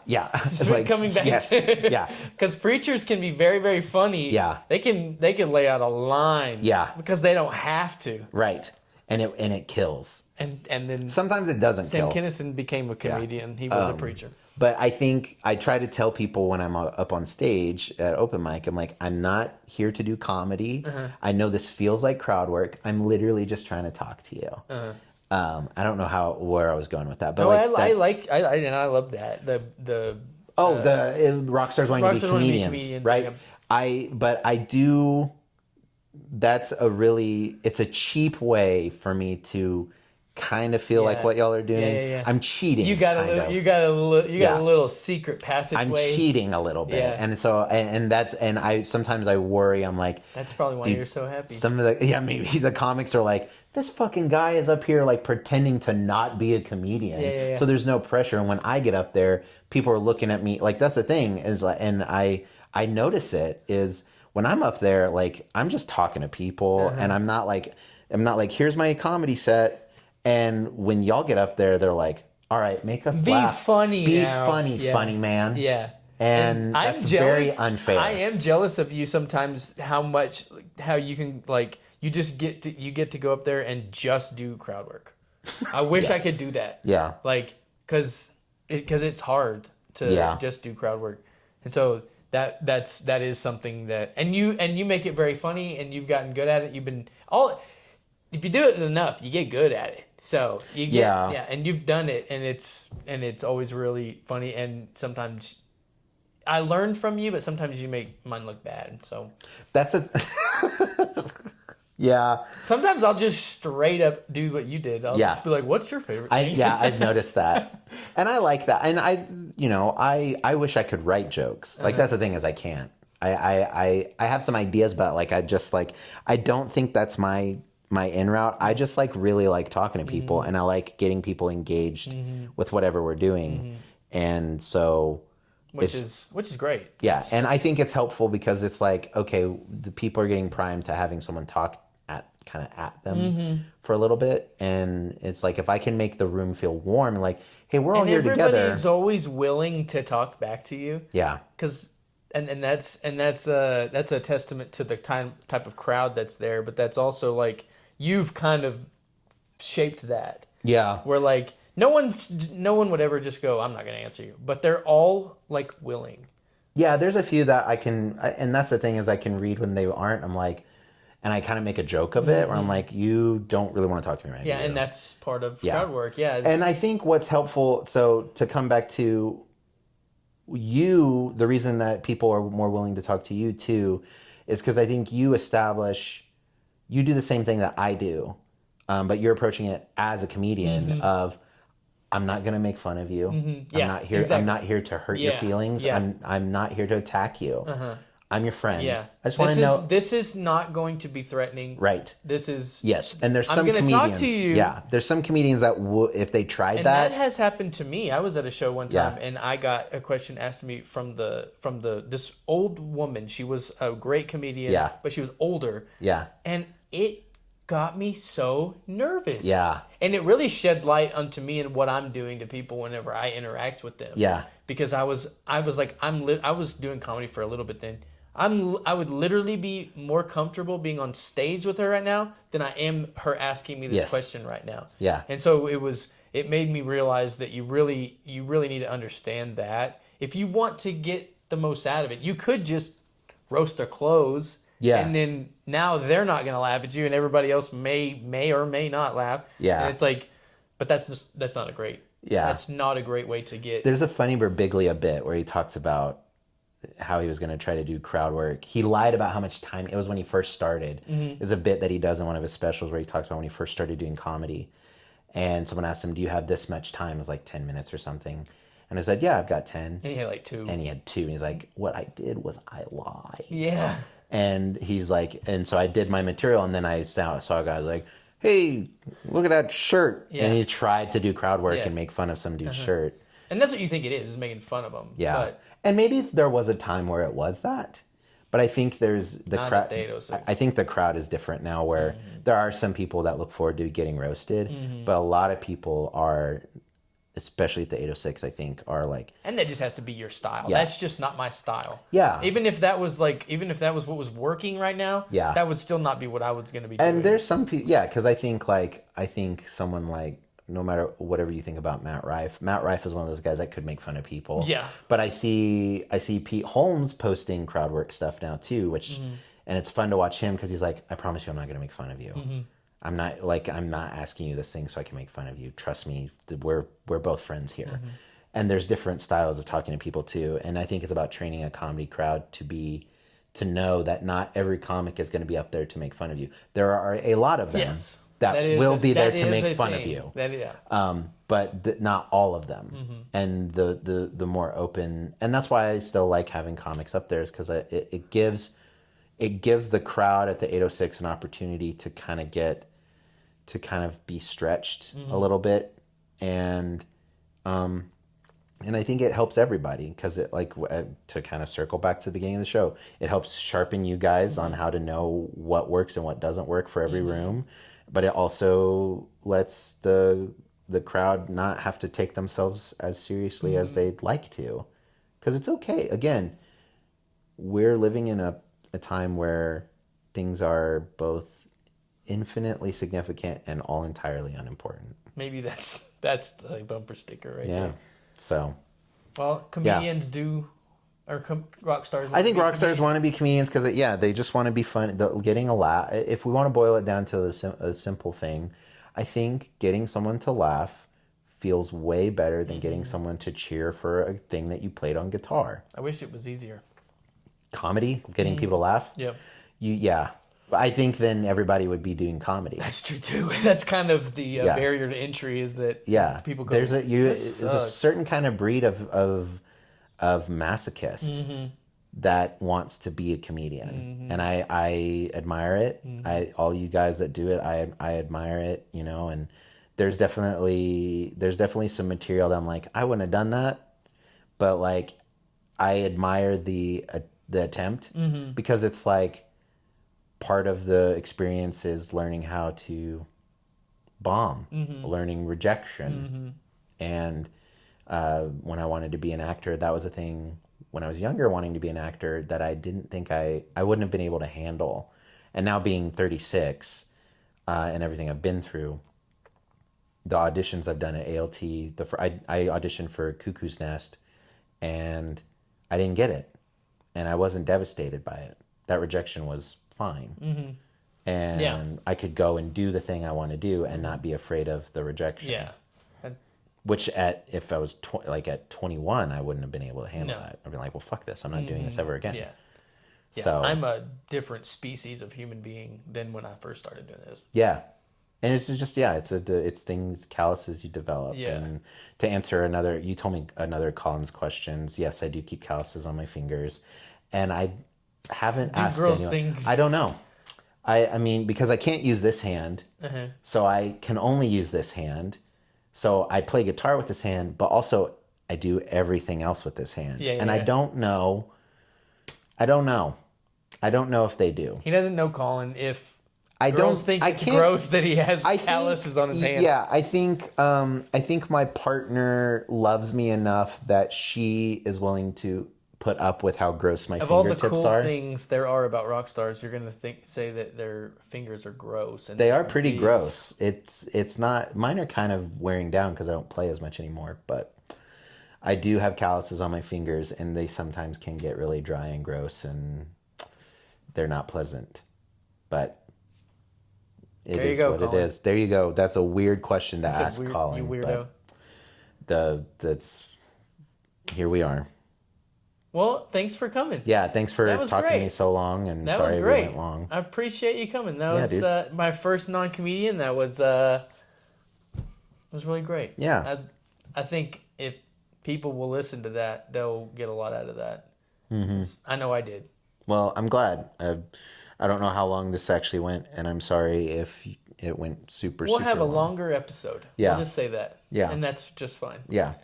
C: Like,
B: coming back.
C: Yes. Yeah.
B: Because preachers can be very, very funny. Yeah. They can lay out a line. Yeah. Because they don't have to.
C: Right. And it kills.
B: And then
C: sometimes it doesn't kill.
B: Sam Kinison became a comedian. Yeah. He was a preacher.
C: But I think I try to tell people when I'm up on stage at open mic, I'm like, I'm not here to do comedy. Uh-huh. I know this feels like crowd work. I'm literally just trying to talk to you. Uh-huh. I don't know where I was going with that, but
B: I love that the
C: rock stars wanting to be comedians, right? Yeah. It's a cheap way for me to kind of feel like what y'all are doing.
B: Yeah.
C: I'm cheating.
B: You got a little secret passageway.
C: I'm cheating a little bit.
B: Yeah.
C: And so, and I sometimes I worry, I'm like,
B: that's probably why you're so happy.
C: Some of the, maybe the comics are like, this fucking guy is up here like pretending to not be a comedian.
B: Yeah.
C: So there's no pressure. And when I get up there, people are looking at me like, that's the thing is like, and I notice it is when I'm up there, like I'm just talking to people and I'm not like, here's my comedy set. And when y'all get up there, they're like, all right, make us laugh.
B: Be funny
C: Be
B: now.
C: funny, man.
B: Yeah.
C: And that's very unfair.
B: I am jealous of you sometimes how you can like you get to go up there and just do crowd work. I wish I could do that.
C: Yeah.
B: Like cuz it's hard to just do crowd work. And so that is something that and you make it very funny and you've gotten good at it. If you do it enough, you get good at it. So you get and you've done it and it's always really funny and sometimes I learn from you, but sometimes you make mine look bad. So
C: that's yeah.
B: Sometimes I'll just straight up do what you did. I'll just be like, "What's your favorite thing?"
C: I've noticed that, and I like that. And I wish I could write jokes. Like that's the thing is I can't. I have some ideas, but like I don't think that's my in route. I just like really like talking to people and I like getting people engaged with whatever we're doing. And so
B: which is great.
C: Yeah. And I think it's helpful because it's like, okay, the people are getting primed to having someone talk at them for a little bit. And it's like, if I can make the room feel warm, like, hey, we're all here together.
B: Everybody's always willing to talk back to you.
C: Yeah.
B: Cause that's a testament to the type of crowd that's there. But that's also like, you've kind of shaped that.
C: Yeah.
B: Where like no one would ever just go, I'm not going to answer you. But they're all like willing.
C: Yeah, there's a few that I can, and that's the thing is I can read when they aren't. I'm like, and I kind of make a joke of it where I'm like, you don't really want to talk to me right now.
B: Yeah, and that's part of crowd work. Yeah.
C: And I think what's helpful, so to come back to you, the reason that people are more willing to talk to you too, is because I think you do the same thing that I do, but you're approaching it as a comedian of, I'm not going to make fun of you. I'm not here. Exactly. I'm not here to hurt your feelings. I'm not here to attack you. I'm your friend. Yeah. I just want to know.
B: This is not going to be threatening.
C: Right.
B: This is.
C: Yes. And there's some comedians.
B: Talk to you.
C: Yeah. There's some comedians that if they tried
B: and that has happened to me. I was at a show one time and I got a question asked to me from this old woman. She was a great comedian. Yeah. But she was older.
C: Yeah.
B: And it got me so nervous.
C: Yeah.
B: And it really shed light onto me and what I'm doing to people whenever I interact with them.
C: Yeah.
B: Because I was like I was doing comedy for a little bit then. I would literally be more comfortable being on stage with her right now than I am her asking me this question right now.
C: Yeah.
B: And so it made me realize that you really need to understand that if you want to get the most out of it, you could just roast their clothes. Yeah. And then now they're not going to laugh at you and everybody else may or may not laugh. Yeah. And it's like, but that's not a great, that's not a great way to get.
C: There's a funny Birbiglia bit where he talks about how he was going to try to do crowd work. He lied about how much time, it was when he first started. There's a bit that he does in one of his specials where he talks about when he first started doing comedy. And someone asked him, do you have this much time? It was like 10 minutes or something. And I said, yeah, I've got 10.
B: And he had like 2.
C: And he had 2. And he's like, what I did was I lied.
B: Yeah.
C: And he's like, and so I did my material, and then I saw a guy was like, hey, look at that shirt. Yeah. And he tried to do crowd work and make fun of some dude's shirt.
B: And that's what you think it is making fun of him.
C: Yeah. But, and maybe there was a time where it was that. But I think there's the crowd. I think the crowd is different now where there are some people that look forward to getting roasted, but a lot of people are, especially at the 806, I think, are like...
B: And that just has to be your style. Yeah. That's just not my style.
C: Yeah.
B: Even if that was what was working right now, that would still not be what I was going to be doing.
C: And there's some people... Yeah, because I think someone like... No matter whatever you think about Matt Rife is one of those guys that could make fun of people. Yeah. But I see Pete Holmes posting crowd work stuff now too, which... And it's fun to watch him because he's like, I promise you I'm not going to make fun of you. I'm not asking you this thing so I can make fun of you. Trust me, we're both friends here. And there's different styles of talking to people too. And I think it's about training a comedy crowd to know that not every comic is going to be up there to make fun of you. There are a lot of them. Yes. will be there to make fun of you.
B: Yeah.
C: But not all of them. And the more open, and that's why I still like having comics up there, is because it gives the crowd at the 806 an opportunity to kind of be stretched a little bit, and I think it helps everybody, because it, like, to kind of circle back to the beginning of the show, it helps sharpen you guys on how to know what works and what doesn't work for every room, but it also lets the crowd not have to take themselves as seriously as they'd like to, because it's okay. Again, we're living in a time where things are both infinitely significant and all entirely unimportant.
B: Maybe that's the bumper sticker right there.
C: So,
B: well, comedians rock stars.
C: I think rock stars want to be comedians because they just want to be fun. Getting a laugh. If we want to boil it down to a simple thing, I think getting someone to laugh feels way better than getting someone to cheer for a thing that you played on guitar.
B: I wish it was easier.
C: Comedy, getting people to laugh.
B: Yep.
C: I think then everybody would be doing comedy.
B: That's true too. That's kind of the barrier to entry, is that people go.
C: There's a certain kind of breed of masochist that wants to be a comedian, and I admire it. All you guys that do it, I admire it. And there's definitely some material that I'm like, I wouldn't have done that, but like I admire the attempt, because it's like part of the experience is learning how to bomb, learning rejection. And when I wanted to be an actor, that was a thing when I was younger, wanting to be an actor, that I didn't think I wouldn't have been able to handle. And now being 36 and everything I've been through, the auditions I've done at ALT, I auditioned for Cuckoo's Nest and I didn't get it. And I wasn't devastated by it. That rejection was fine. And I could go and do the thing I want to do and not be afraid of the rejection.
B: Yeah.
C: Which if I was at 21, I wouldn't have been able to handle that. I'd be like, well, fuck this. I'm not doing this ever again.
B: Yeah.
C: So
B: I'm a different species of human being than when I first started doing this.
C: Yeah. And it's just, it's things, calluses you develop.
B: Yeah.
C: And to answer you told me another Colin's questions. Yes, I do keep calluses on my fingers. And I haven't asked anyone. I don't know. I mean, because I can't use this hand, so I can only use this hand. So I play guitar with this hand, but also I do everything else with this hand. And I don't know. I don't know if they do.
B: He doesn't know Colin if girls think it's gross that he has calluses on his hands.
C: Yeah, I think my partner loves me enough that she is willing to put up with how gross my fingertips are. Of all the cool
B: things there are about rock stars, you're going to say that their fingers are gross. And
C: they are pretty gross. It's not, mine are kind of wearing down because I don't play as much anymore, but I do have calluses on my fingers and they sometimes can get really dry and gross and they're not pleasant. But it is what Colin. It is. There you go. That's a weird question to ask, Colin.
B: You weirdo.
C: That's here we are.
B: Well, thanks for coming.
C: Yeah, thanks for talking to me so long, and sorry we went long.
B: I appreciate you coming. That was my first non-comedian. That was really great.
C: Yeah.
B: I think if people will listen to that, they'll get a lot out of that. I know I did.
C: Well, I'm glad. I don't know how long this actually went, and I'm sorry if it went super long.
B: We'll have a longer episode.
C: Yeah.
B: I'll just say that.
C: Yeah.
B: And that's just fine.
C: Yeah.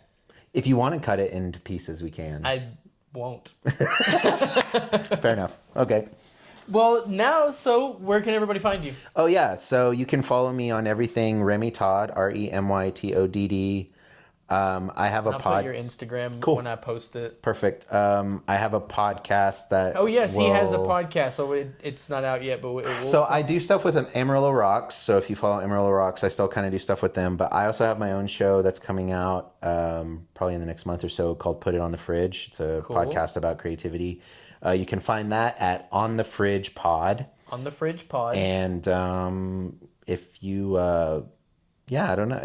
C: If you want to cut it into pieces, we can.
B: I won't.
C: Fair enough. Okay.
B: Well, now, so where can everybody find you?
C: Oh, yeah. So you can follow me on everything Remy Todd, REMYTODD. I have a
B: I'll put your Instagram when I post it.
C: Perfect. I have a podcast that.
B: Oh yes, he has a podcast, so it's not out yet, but it will.
C: So I do stuff with Amarillo Rocks. So if you follow Amarillo Rocks, I still kind of do stuff with them. But I also have my own show that's coming out probably in the next month or so called Put It on the Fridge. It's a podcast about creativity. You can find that at On the Fridge Pod.
B: On the Fridge Pod.
C: And if you. Yeah, I don't know.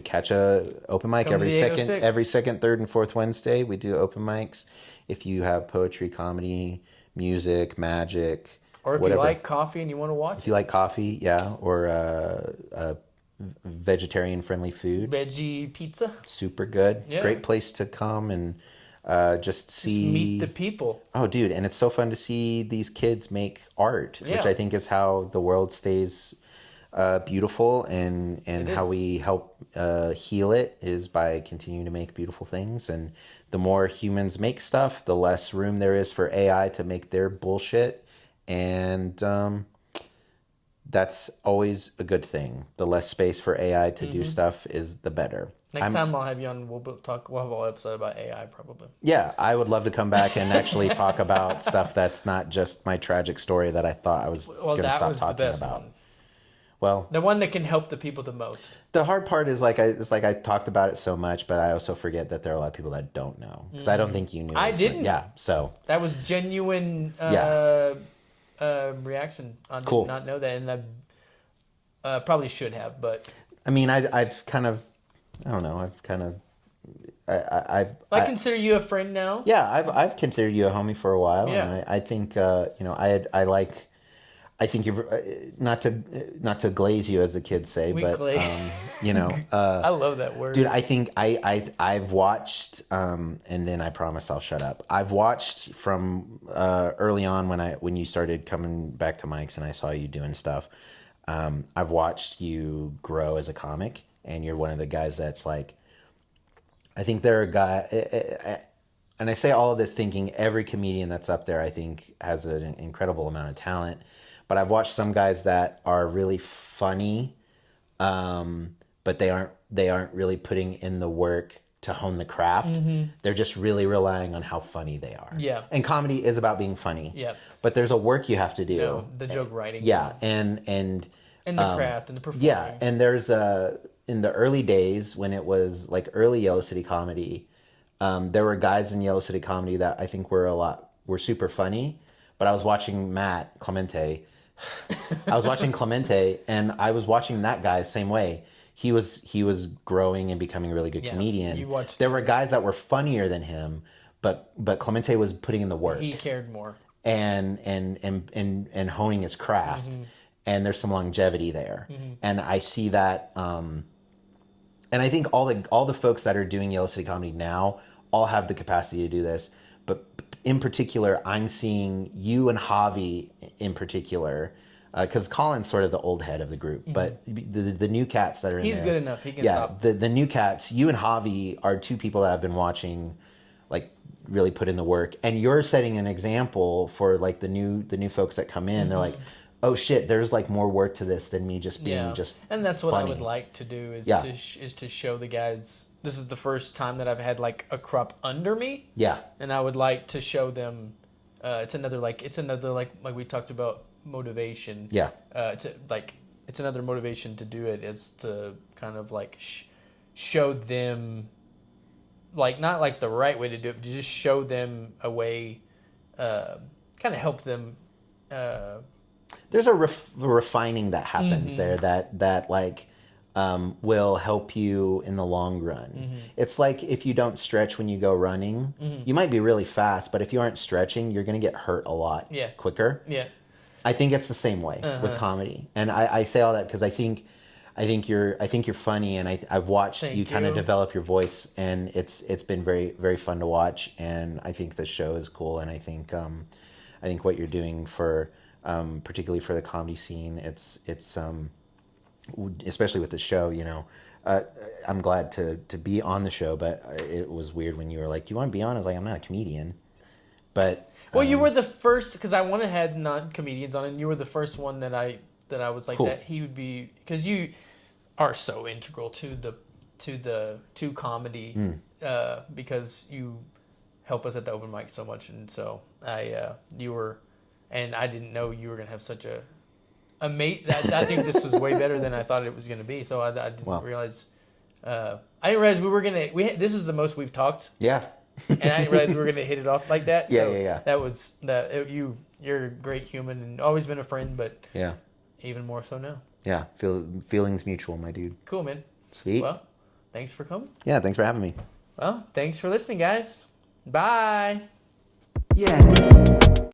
C: Catch a open mic every second, third, and fourth Wednesday. We do open mics. If you have poetry, comedy, music, magic,
B: Or if
C: whatever.
B: you like coffee and you want to watch
C: If you like coffee, yeah, or vegetarian-friendly food.
B: veggie pizza.
C: Super good.
B: Yeah.
C: Great place to come and just see.
B: Just meet the people.
C: Oh, dude, and it's so fun to see these kids make art,
B: Yeah.
C: which I think is how the world stays beautiful, and how we help heal it is by continuing to make beautiful things. And the more humans make stuff, the less room there is for AI to make their bullshit. And that's always a good thing. The less space for AI to do stuff is the better.
B: Next time I'll have you on, we'll have a whole episode about AI probably.
C: Yeah, I would love to come back and actually talk about stuff that's not just my tragic story that I thought I was going to stop talking about.
B: One.
C: Well,
B: the one that can help the people the most.
C: The hard part is I talked about it so much, but I also forget that there are a lot of people that don't know, because I don't think you knew.
B: I didn't.
C: Yeah, so
B: that was genuine reaction. I did not know that, and I probably should have, but
C: I mean, I've kind of, I don't know,
B: I consider you a friend now.
C: Yeah, I've considered you a homie for a while, and I think I think you're not to glaze you, as the kids say, but
B: I love that word,
C: dude. I think I've watched, and then I promise I'll shut up. I've watched from early on when you started coming back to Mike's, and I saw you doing stuff. I've watched you grow as a comic, and you're one of the guys that's like, I think there are a guy, and I say all of this thinking every comedian that's up there, I think, has an incredible amount of talent. But I've watched some guys that are really funny, but they aren't really putting in the work to hone the craft. Mm-hmm. They're just really relying on how funny they are.
B: Yeah.
C: And comedy is about being funny.
B: Yeah.
C: But there's a work you have to do.
B: No, the joke writing.
C: Yeah, and
B: the craft and the performing.
C: Yeah, and there's in the early days when it was like early Yellow City comedy, there were guys in Yellow City comedy that I think were super funny. But I was watching Matt Clemente. I was watching Clemente, and I was watching that guy the same way. He was growing and becoming a really good comedian. There were guys that were funnier than him, but Clemente was putting in the work.
B: He cared more.
C: And honing his craft. Mm-hmm. And there's some longevity there. Mm-hmm. And I see that, and I think all the folks that are doing Yellow City comedy now all have the capacity to do this. But in particular, I'm seeing you and Javi in particular, because Colin's sort of the old head of the group, but the new cats that are in there.
B: He's good enough. He can stop.
C: The new cats, you and Javi are two people that I've been watching, like, really put in the work. And you're setting an example for, like, the new folks that come in. Mm-hmm. They're like, oh shit, there's like more work to this than me just being just
B: and that's what
C: funny.
B: I would like to do is to show the guys, this is the first time that I've had like a crop under me, and I would like to show them it's another like we talked about motivation, it's another motivation to do it, is to kind of like show them, like, not like the right way to do it, but to just show them a way, kind of help them.
C: There's a refining that happens there that like will help you in the long run. Mm-hmm. It's like if you don't stretch when you go running, you might be really fast, but if you aren't stretching, you're going to get hurt a lot quicker. Yeah, I think it's the same way with comedy, and I say all that because I think you're funny, and I've watched you kind of develop your voice, and it's been very, very fun to watch, and I think the show is cool, and I think what you're doing for particularly for the comedy scene, it's especially with the show, I'm glad to be on the show, but it was weird when you were like, "You want to be on?" I was like, "I'm not a comedian," but
B: you were the first, because I wanted to have non-comedians on, and you were the first one that I was like, cool. That he would be, because you are so integral to comedy, because you help us at the open mic so much, and so you were. And I didn't know you were going to have such a mate. I think this was way better than I thought it was going to be. So I didn't realize. I didn't realize we were going to. This is the most we've talked. Yeah. And I didn't realize we were going to hit it off like that. Yeah. That was that. You're a great human and always been a friend, but even more so now. Yeah.
C: Feelings mutual, my dude.
B: Cool, man.
C: Sweet.
B: Well, thanks for coming.
C: Yeah. Thanks for having me.
B: Well, thanks for listening, guys. Bye.
A: Yeah.